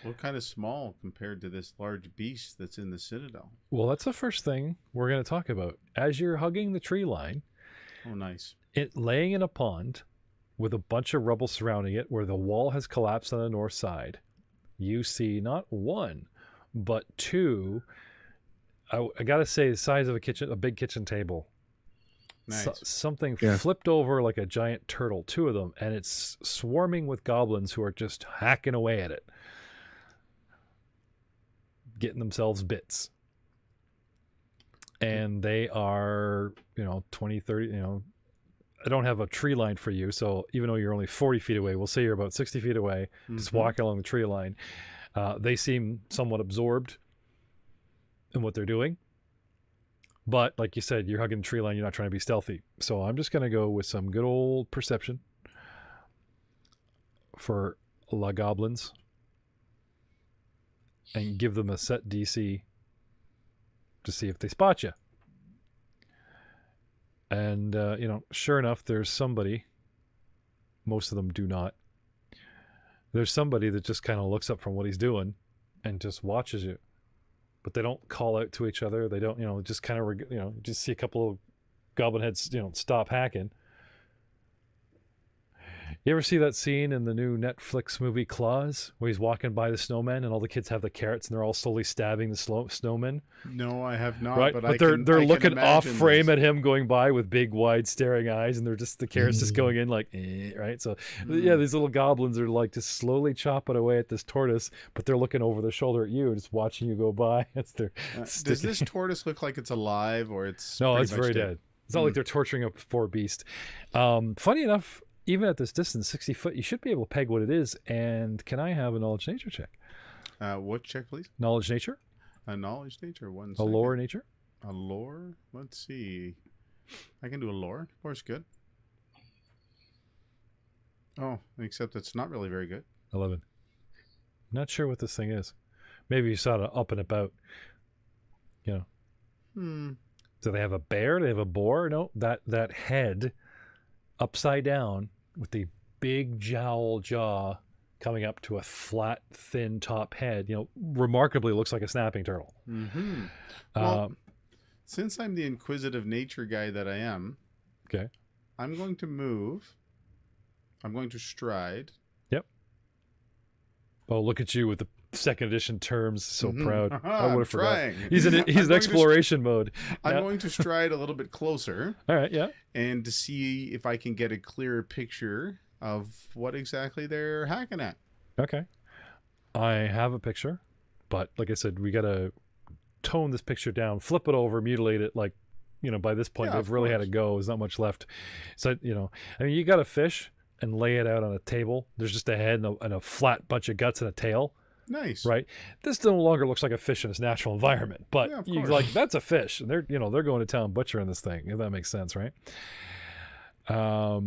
What kind of small compared to this large beast that's in the Citadel? Well, that's the first thing we're going to talk about. As you're hugging the tree line, Oh, nice. it laying in a pond with a bunch of rubble surrounding it, where the wall has collapsed on the north side, you see not one, but two. I got to say, the size of a big kitchen table. Nice. Something Yeah. flipped over like a giant turtle, two of them, and it's swarming with goblins who are just hacking away at it, getting themselves bits. And they are, 20, 30, I don't have a tree line for you, so even though you're only 40 feet away, we'll say you're about 60 feet away, just walking along the tree line. They seem somewhat absorbed in what they're doing. But like you said, you're hugging the tree line, you're not trying to be stealthy. So I'm just going to go with some good old perception for La Goblins and give them a set DC to see if they spot you. And, sure enough, there's somebody. Most of them do not. There's somebody that just kind of looks up from what he's doing and just watches you. But they don't call out to each other. They don't, just kind of, just see a couple of goblin heads, stop hacking. You ever see that scene in the new Netflix movie Claws, where he's walking by the snowmen and all the kids have the carrots and they're all slowly stabbing the snowmen? No, I have not. Right, But, but they're looking off frame at him going by with big, wide, staring eyes, and they're just the carrots just going in like, right. So yeah, these little goblins are like just slowly chopping away at this tortoise, but they're looking over their shoulder at you, just watching you go by. That's their. Does this tortoise look like it's alive or it's No, pretty it's much very dead. It's not like they're torturing a poor beast. Funny enough, even at this distance, 60 foot, you should be able to peg what it is. And can I have a knowledge nature check? What check, please? Knowledge nature? A knowledge nature. One A second. lore nature? A lore? Let's see. I can do a lore. Lore's good. Oh, except it's not really very good. 11. Not sure what this thing is. Maybe you saw it up and about. You know. Do they have a bear? Do they have a boar? No, that head upside down with the big jowl jaw coming up to a flat, thin top head, remarkably looks like a snapping turtle. Well, since I'm the inquisitive nature guy that I am, okay, I'm going to move. I'm going to stride. Yep. Oh, look at you with the second edition terms. So proud. I would have forgot. He's in exploration mode. I'm going to stride a little bit closer. All right, yeah. And to see if I can get a clearer picture of what exactly they're hacking at. Okay. I have a picture, but like I said, we got to tone this picture down, flip it over, mutilate it. Like, by this point, they've really had to go. There's not much left. So, you got a fish and lay it out on a table. There's just a head and a flat bunch of guts and a tail. Nice. Right. This no longer looks like a fish in its natural environment, but you're like, that's a fish. And they're going to town butchering this thing, if that makes sense, right? I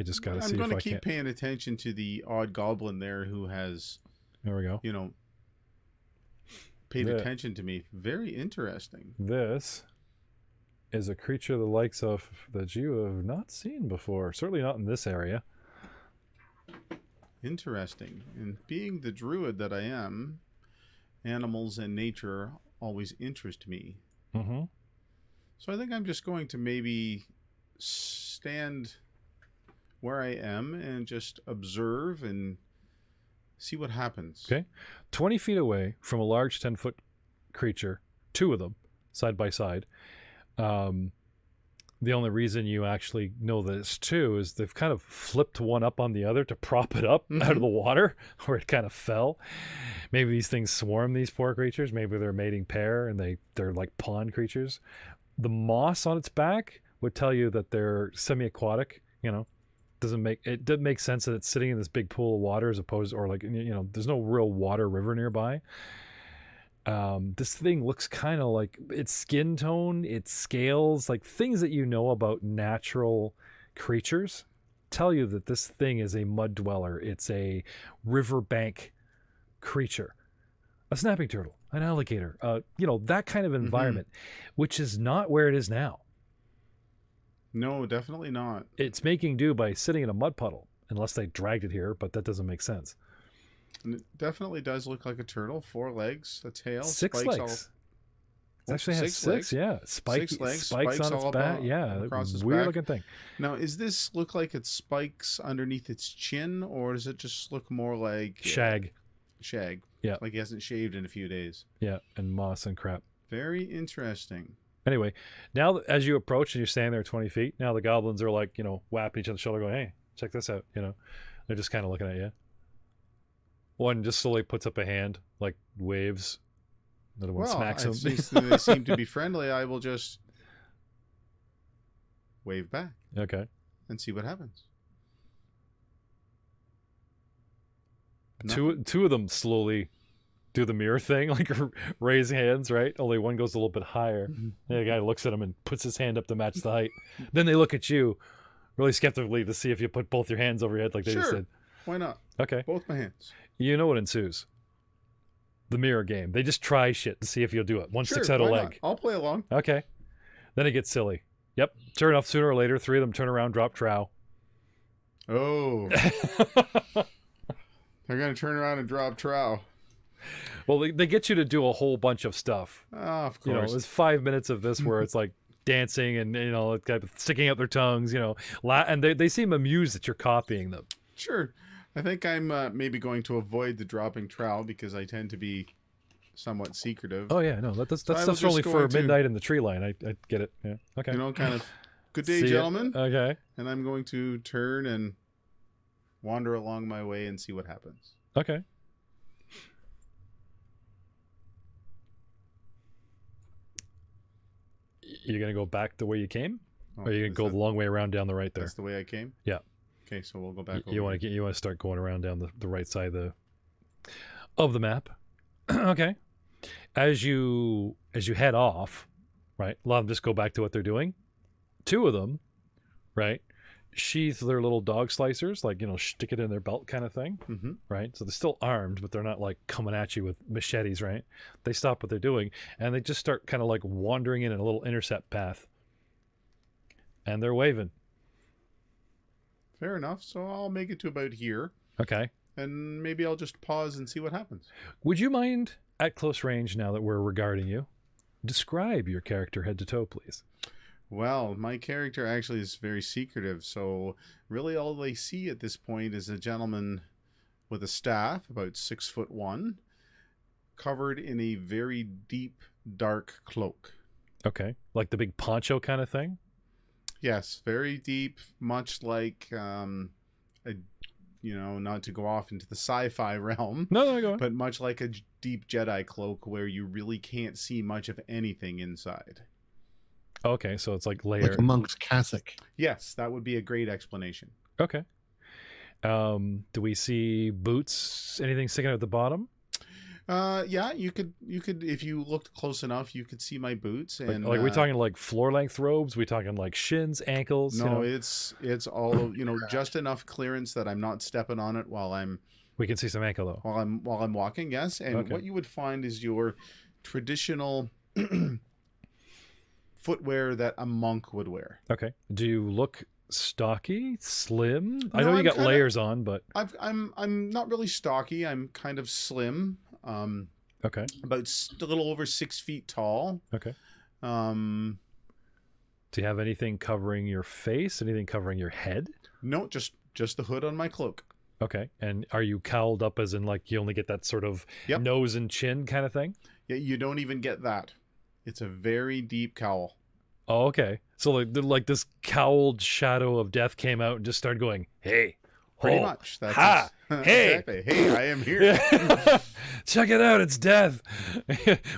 just got to see if I can. I'm going to keep paying attention to the odd goblin there who has, there we go. Paid attention to me. Very interesting. This is a creature the likes of that you have not seen before. Certainly not in this area. Interesting. And being the druid that I am, animals and nature always interest me. Mm-hmm. So I think I'm just going to maybe stand where I am and just observe and see what happens. Okay. 20 feet away from a large 10-foot creature, two of them, side by side. The only reason you actually know that it's two is they've kind of flipped one up on the other to prop it up out of the water where it kind of fell. Maybe these things swarm these poor creatures. Maybe they're a mating pair and they're like pond creatures. The moss on its back would tell you that they're semi-aquatic. Doesn't make sense that it's sitting in this big pool of water as opposed, or like, there's no real water river nearby. This thing looks kind of like its skin tone, its scales, like things that about natural creatures tell you that this thing is a mud dweller. It's a riverbank creature, a snapping turtle, an alligator, that kind of environment, which is not where it is now. No, definitely not. It's making do by sitting in a mud puddle, unless they dragged it here, but that doesn't make sense. And it definitely does look like a turtle. 4 legs, a tail, six spikes legs. It actually has six, yeah. Six legs, spikes on its back, yeah. Across its weird back. looking thing. Now, is this look like it spikes underneath its chin, or does it just look more like shag? Shag. Yeah. Like he hasn't shaved in a few days. Yeah, and moss and crap. Very interesting. Anyway, now as you approach and you're standing there 20 feet, now the goblins are like, whapping each other's shoulder going, hey, check this out, They're just kind of looking at you. One just slowly puts up a hand, like waves. Another one smacks him. Since they seem to be friendly, I will just wave back. Okay. And see what happens. Two of them slowly do the mirror thing, like raise hands, right? Only one goes a little bit higher. The guy looks at him and puts his hand up to match the height. Then they look at you really skeptically to see if you put both your hands over your head like they just did. Why not? Okay. Both my hands. You know what ensues? The mirror game. They just try shit to see if you'll do it. One sticks out a leg. I'll play along. Okay. Then it gets silly. Yep. Sure enough, sooner or later, 3 of them turn around, drop trow. Oh. They're going to turn around and drop trow. Well, they get you to do a whole bunch of stuff. Oh, of course. There's 5 minutes of this where it's like dancing and kind of sticking out their tongues, and they seem amused that you're copying them. Sure. I think I'm maybe going to avoid the dropping trowel because I tend to be somewhat secretive. Oh yeah, no, that I was stuff's just only for going to- midnight in the tree line. I get it. Yeah. Okay. Kind of, good day, See ya. gentlemen. Okay. And I'm going to turn and wander along my way and see what happens. Okay. You're gonna go back the way you came, Oh, or are you gonna is go that- the long way around down the right there? That's the way I came? Yeah. Okay, so we'll go back over You want here. to start going around down the right side of the map. Okay. As you head off, right? A lot of them just go back to what they're doing. Two of them, right, sheath their little dog slicers, like stick it in their belt kind of thing, Mm-hmm. right? So they're still armed, but they're not like coming at you with machetes, right? They stop what they're doing and they just start kind of like wandering in a little intercept path, and they're waving. Fair enough. So I'll make it to about here, Okay. and maybe I'll just pause and see what happens. Would you mind, at close range, now that we're regarding you, describe your character head to toe, please? Well, my character actually is very secretive, so really all they see at this point is a gentleman with a staff, about 6'1", covered in a very deep, dark cloak. Okay. Like the big poncho kind of thing? Yes, very deep, much like, not to go off into the sci-fi realm, No, go on. but much like a deep Jedi cloak where you really can't see much of anything inside. Okay, so it's like layer. Like a monk's cassock. Yes, that would be a great explanation. Okay. Do we see boots? Anything sticking out at the bottom? Yeah, you could if you looked close enough, you could see my boots. And Like we talking like floor length robes? We talking like shins, ankles? no, it's all of, just enough clearance that I'm not stepping on it while I'm We can see some ankle though. while I'm walking. Yes, and Okay. what you would find is your traditional footwear that a monk would wear. Okay. Do you look stocky, slim? I No, know you I'm got kinda- layers on, but I'm not really stocky. I'm kind of slim. okay. About a little over 6 feet tall. Okay. Um, Do you have anything covering your face? Anything covering your head? no, just the hood on my cloak. Okay. And are you cowled up as in like you only get that sort of Yep. nose and chin kind of thing? Yeah, you don't even get that. It's a very deep cowl. Oh, okay. So like this cowled shadow of death came out and just started going, "Hey, Pretty ho, much. That's ha, hey." exactly. Hey, I am here. Yeah. Check it out, it's death.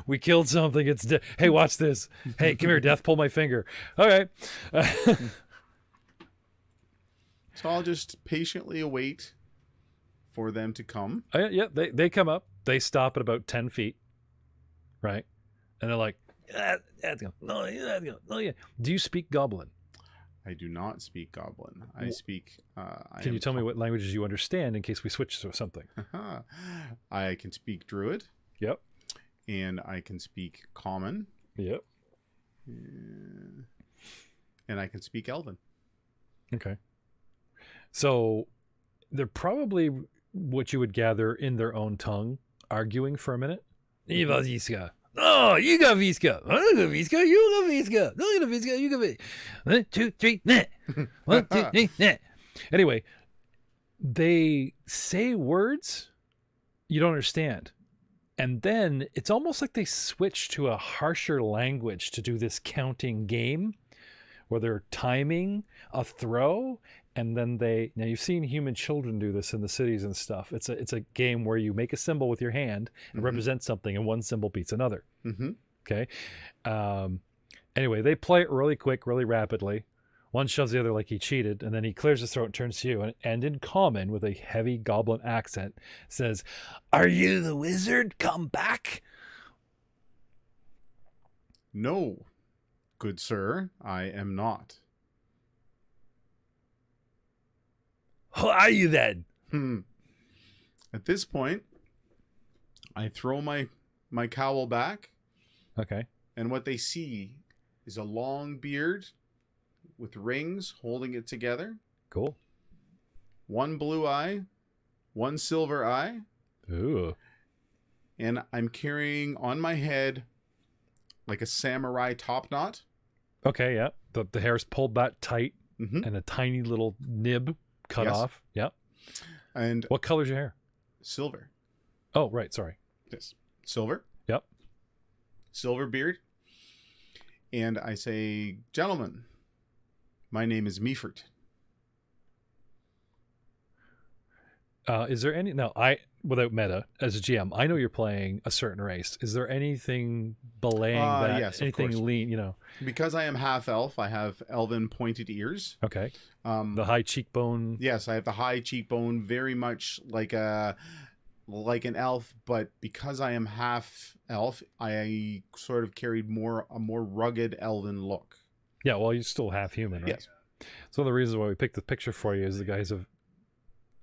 We killed something. It's death. Hey, watch this. Hey, come here, death. Pull my finger. Okay. So I'll just patiently await for them to come. Yeah, they come up. They stop at about 10 feet, right? And they're like, no, yeah. Do you speak Goblin? I do not speak Goblin. I speak. Can you tell me what languages you understand in case we switch to something? I can speak Druid, Yep. and I can speak Common, Yep. and I can speak Elven. Okay. So they're probably what you would gather in their own tongue, arguing for a minute. Ivaziska. Oh, you got Viska. I got Viska. You got Viska. No, you got Viska. You got Viska. 1, 2, 3, nah. 1, 2, 3, nah. Anyway, they say words you don't understand. And then it's almost like they switch to a harsher language to do this counting game where they're timing a throw. And then now you've seen human children do this in the cities and stuff. It's a game where you make a symbol with your hand and Mhm. represent something, and one symbol beats another. Mm-hmm. Okay. Anyway, they play it really quick, really rapidly. One shoves the other like he cheated, and then he clears his throat and turns to you, and in common, with a heavy goblin accent, says, "Are you the wizard? Come back." No, good sir, I am not. Who are you then? At this point, I throw my cowl back, Okay. and what they see is a long beard with rings holding it together, Cool. one blue eye, one silver eye, Ooh. and I'm carrying on my head like a samurai top knot, Okay, yeah. The hair's pulled back tight Hmm. and a tiny little nib cut Yes. off. Yeah. And What color's your hair? silver. Oh, right. Sorry. Yes. Silver. Yep. Silver beard. And I say, gentlemen, my name is Meefert. Is there any now? Without meta as a GM, I know you're playing a certain race. Is there anything belaying that? Yes, of anything course. lean? You know? Because I am half elf, I have elven pointed ears. Okay. Um, The high cheekbone. yes, I have the high cheekbone, very much like an elf, but because I am half elf, I sort of carried a more rugged elven look. Yeah. Well, you're still half human, right? Yes. So the reason why we picked the picture for you is the guy's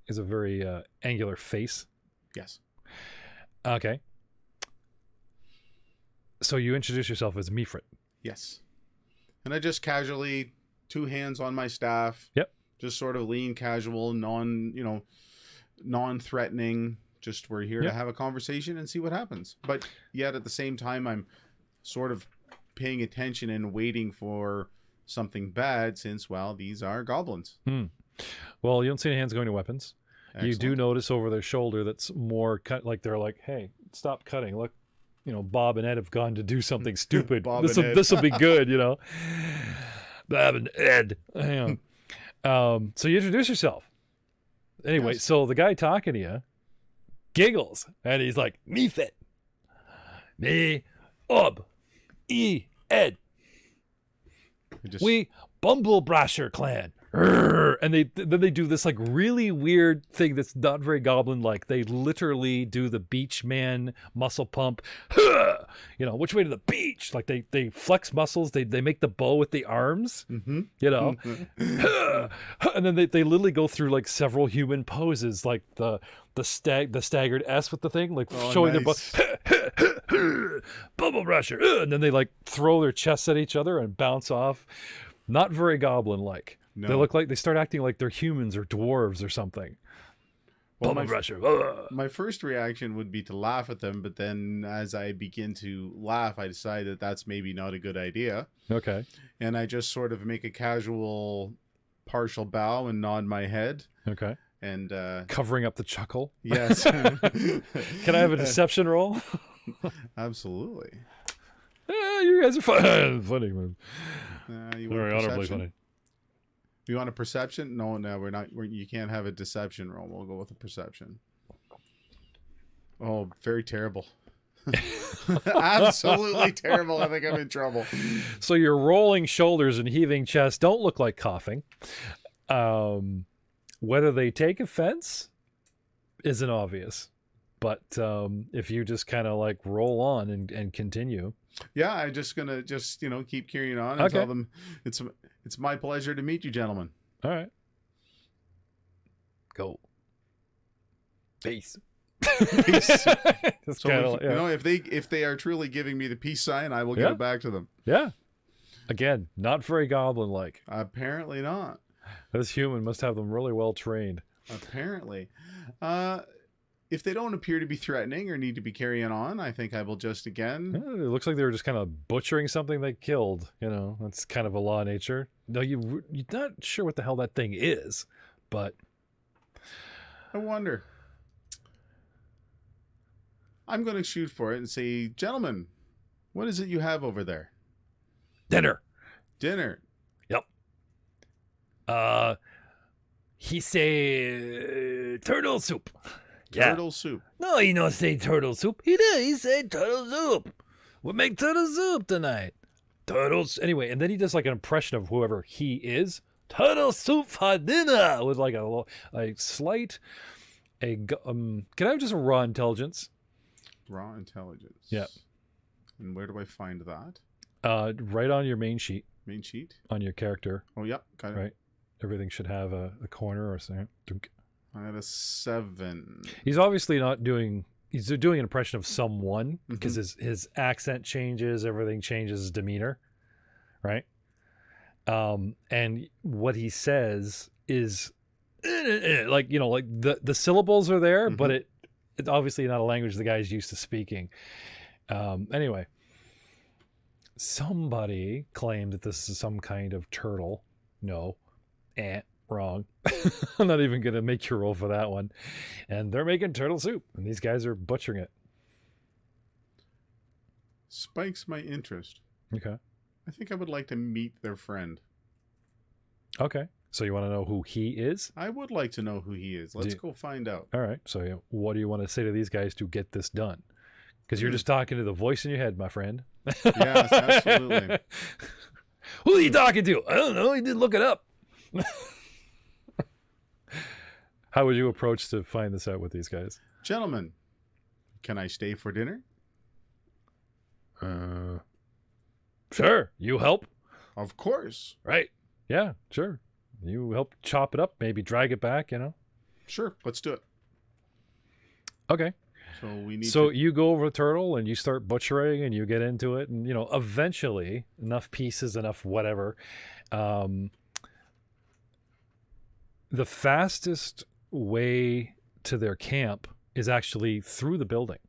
is a very angular face. Yes. Okay. So you introduce yourself as Meefrit. Yes. And I just casually, 2 hands on my staff. Yep. Just sort of lean, casual, non-threatening. Just we're here Yep. to have a conversation and see what happens. But yet at the same time, I'm sort of paying attention and waiting for something bad since, well, these are goblins. Well, you don't see any hands going to weapons. You do Excellent. notice over their shoulder that's more cut. Like they're like, "Hey, stop cutting! Look, Bob and Ed have gone to do something stupid. Bob this and will Ed. this will be good, Bob and Ed. So you introduce yourself. Anyway, Yes. so the guy talking to you giggles and he's like, "Meefit, me, Ob, Ed. I just- We Bumblebrasher clan." And then they do this like really weird thing that's not very goblin like. They literally do the beach man muscle pump. Which way to the beach? Like they flex muscles. They make the bow with the arms. Mhm. And then they literally go through like several human poses, like the staggered S with the thing, like Oh, showing nice. their bubble brusher, and then they like throw their chests at each other and bounce off. Not very goblin like. No. They look like they start acting like they're humans or dwarves or something. Well, Bubble my- brusher. My first reaction would be to laugh at them, but then as I begin to laugh, I decide that that's maybe not a good idea. Okay. And I just sort of make a casual partial bow and nod my head. Okay. And Covering up the chuckle. yes. Can I have a deception roll? Absolutely. You guys are fun. Funny, man. You want Very a honorably perception? funny. You want a perception? No, we're not. You can't have a deception roll. We'll go with a perception. Oh, very terrible. Absolutely terrible. I think I'm in trouble. So your rolling shoulders and heaving chest don't look like coughing. Whether they take offense isn't obvious. But if you just kind of like roll on and continue. Yeah, I'm just gonna keep carrying on and Okay. tell them it's my pleasure to meet you, gentlemen. All right. Go. Peace. Peace. Just So kinda if, if they are truly giving me the peace sign, I will give Yeah. it back to them. yeah. Again, not very goblin like. Apparently not. This human must have them really well trained. Apparently. If they don't appear to be threatening or need to be carrying on, I think I will just again. It looks like they were just kind of butchering something they killed. That's kind of a law of nature. No, you're not sure what the hell that thing is, but I wonder. I'm going to shoot for it and say, gentlemen, what is it you have over there? dinner. Dinner. He say turtle soup. Turtle soup. No, he not say turtle soup. He did. He say turtle soup. We make turtle soup tonight. Turtles. Anyway, and then he does like an impression of whoever he is. Turtle soup for dinner with like a slight. Can I have just a raw intelligence? Raw intelligence. Yeah. And where do I find that? Right on your main sheet Main sheet? on your character. Oh, yep. Got it. Right. Everything should have a corner or something. I had a 7. He's obviously not doing. He's doing an impression of someone because his accent changes, everything changes, his demeanor, right? And what he says is like the syllables are there, but it's obviously not a language the guy's used to speaking. Anyway, Somebody claimed that this is some kind of turtle. No. Wrong. I'm not even going to make you roll for that one. And they're making turtle soup, and these guys are butchering it. Spikes my interest. Okay. I think I would like to meet their friend. Okay. So you want to know who he is? I would like to know who he is. Let's go find out. All right. So what do you want to say to these guys to get this done? Because you're just talking to the voice in your head, my friend. Yes, absolutely. Who are you talking to? I don't know. He did look it up. How would you approach to find this out with these guys? Gentlemen, can I stay for dinner? Sure. You help? Of course. Right. Yeah, sure. You help chop it up, maybe drag it back, Sure, let's do it. Okay. So we need you go over the turtle and you start butchering and you get into it, and eventually enough pieces, enough whatever. The fastest way to their camp is actually through the building.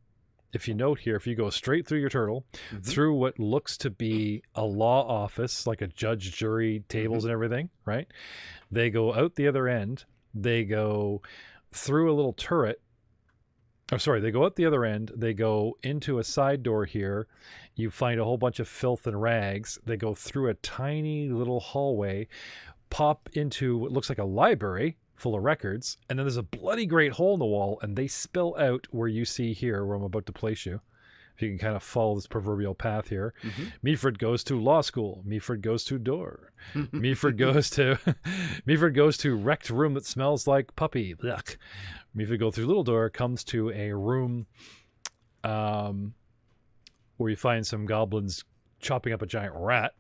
If you note here, if you go straight through your turtle, through what looks to be a law office, like a judge, jury, tables and everything, right? They go out the other end. They go through a little turret. They go out the other end. They go into a side door here. You find a whole bunch of filth and rags. They go through a tiny little hallway, pop into what looks like a library full of records, and then there's a bloody great hole in the wall, and they spill out where you see here, where I'm about to place you. If you can kind of follow this proverbial path here. Meaford goes to law school. Meaford goes to door. Meaford goes to wrecked room that smells like puppy. Yuck. Meaford goes through little door, comes to a room where you find some goblins chopping up a giant rat.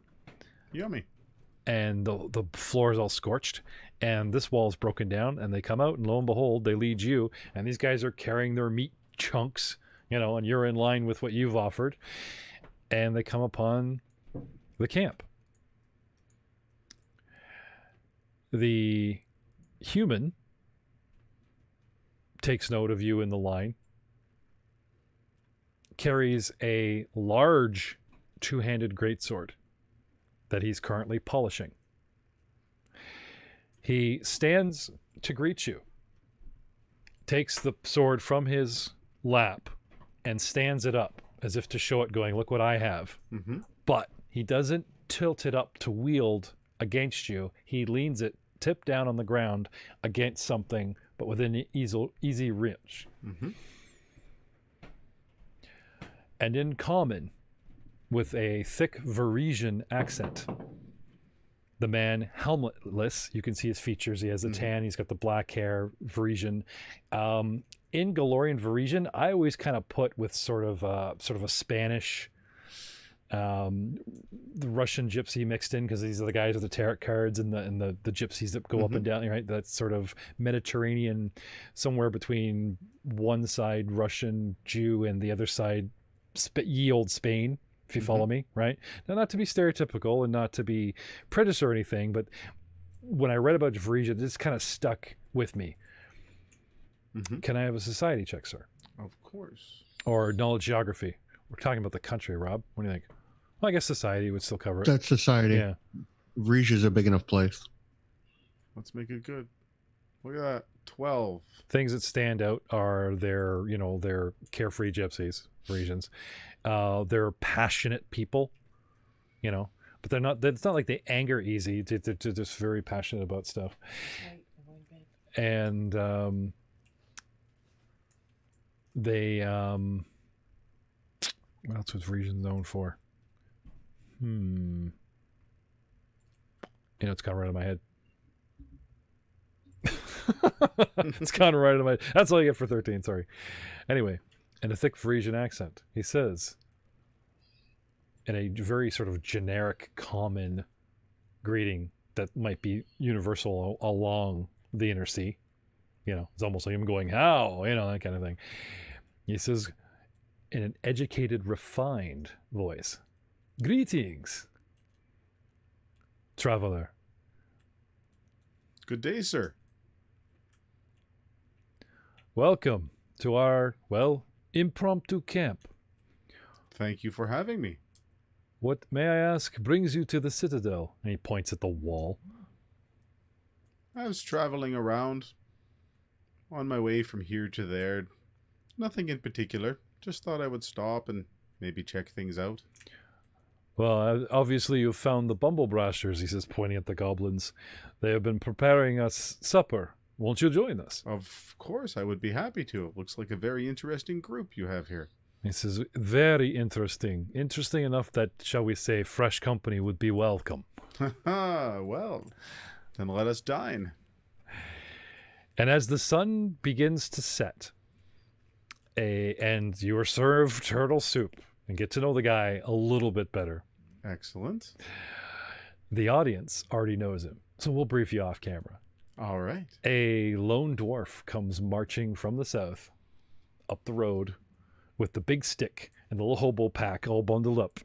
Yummy. And the floor is all scorched, and this wall is broken down, and they come out, and lo and behold, they lead you, and these guys are carrying their meat chunks, and you're in line with what you've offered, and they come upon the camp. The human takes note of you in the line, carries a large two-handed greatsword that he's currently polishing. He stands to greet you, takes the sword from his lap, and stands it up as if to show it, going, look what I have. But he doesn't tilt it up to wield against you. He leans it tip down on the ground against something, but within easy reach. And in common, with a thick Varisian accent, the man, helmetless, you can see his features. He has a tan, he's got the black hair, Varisian. In Golarian Varisian, I always kind of put with sort of a Spanish, the Russian gypsy mixed in, because these are the guys with the tarot cards and the gypsies that go up and down, right? That's sort of Mediterranean, somewhere between one side Russian Jew and the other side ye old Spain, if you follow me, right? Now, not to be stereotypical and not to be prejudiced or anything, but when I read about Varisia, this kind of stuck with me. Can I have a society check, sir? Of course. Or knowledge geography? We're talking about the country, Rob. What do you think? Well, I guess society would still cover it. That's society. Yeah. Varisia's a big enough place. Let's make it good. Look at that. 12. Things that stand out are their carefree gypsies, Parisians. They're passionate people, but they're not. It's not like they anger easy. They're just very passionate about stuff. And they what else was Parisian known for? It's gone right out of my head. It's kind of right in my. That's all you get for 13. Sorry. Anyway, in a thick Parisian accent, he says, in a very sort of generic, common greeting that might be universal along the inner sea. It's almost like him going, "How?" That kind of thing. He says, in an educated, refined voice, "Greetings, traveler." Good day, sir. Welcome to our, impromptu camp. Thank you for having me. What, may I ask, brings you to the Citadel? And he points at the wall. I was traveling around on my way from here to there. Nothing in particular. Just thought I would stop and maybe check things out. Well, obviously you've found the Bumblebrashers, he says, pointing at the goblins. They have been preparing us supper. Won't you join us? Of course, I would be happy to. It looks like a very interesting group you have here. He says, very interesting. Interesting enough that, shall we say, fresh company would be welcome. Well, then let us dine. And as the sun begins to set, and you are served turtle soup, and get to know the guy a little bit better. Excellent. The audience already knows him, so we'll brief you off camera. All right. A lone dwarf comes marching from the south up the road with the big stick and the little hobo pack all bundled up.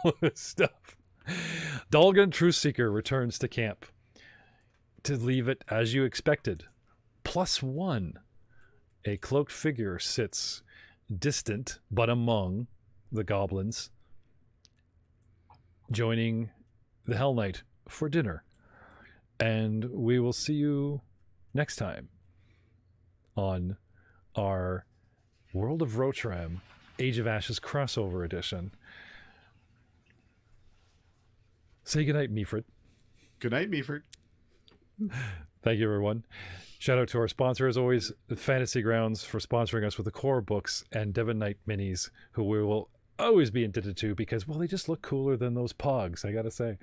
All this stuff. Dalgan Truthseeker returns to camp to leave it as you expected. +1. A cloaked figure sits distant but among the goblins, joining the Hell Knight for dinner. And we will see you next time on our World of Rotram Age of Ashes crossover edition. Say goodnight, Meaford. Good night, Meaford. Thank you, everyone. Shout out to our sponsor, as always, Fantasy Grounds, for sponsoring us with the core books, and Devon Knight minis, who we will always be indebted to because, well, they just look cooler than those pogs, I gotta say.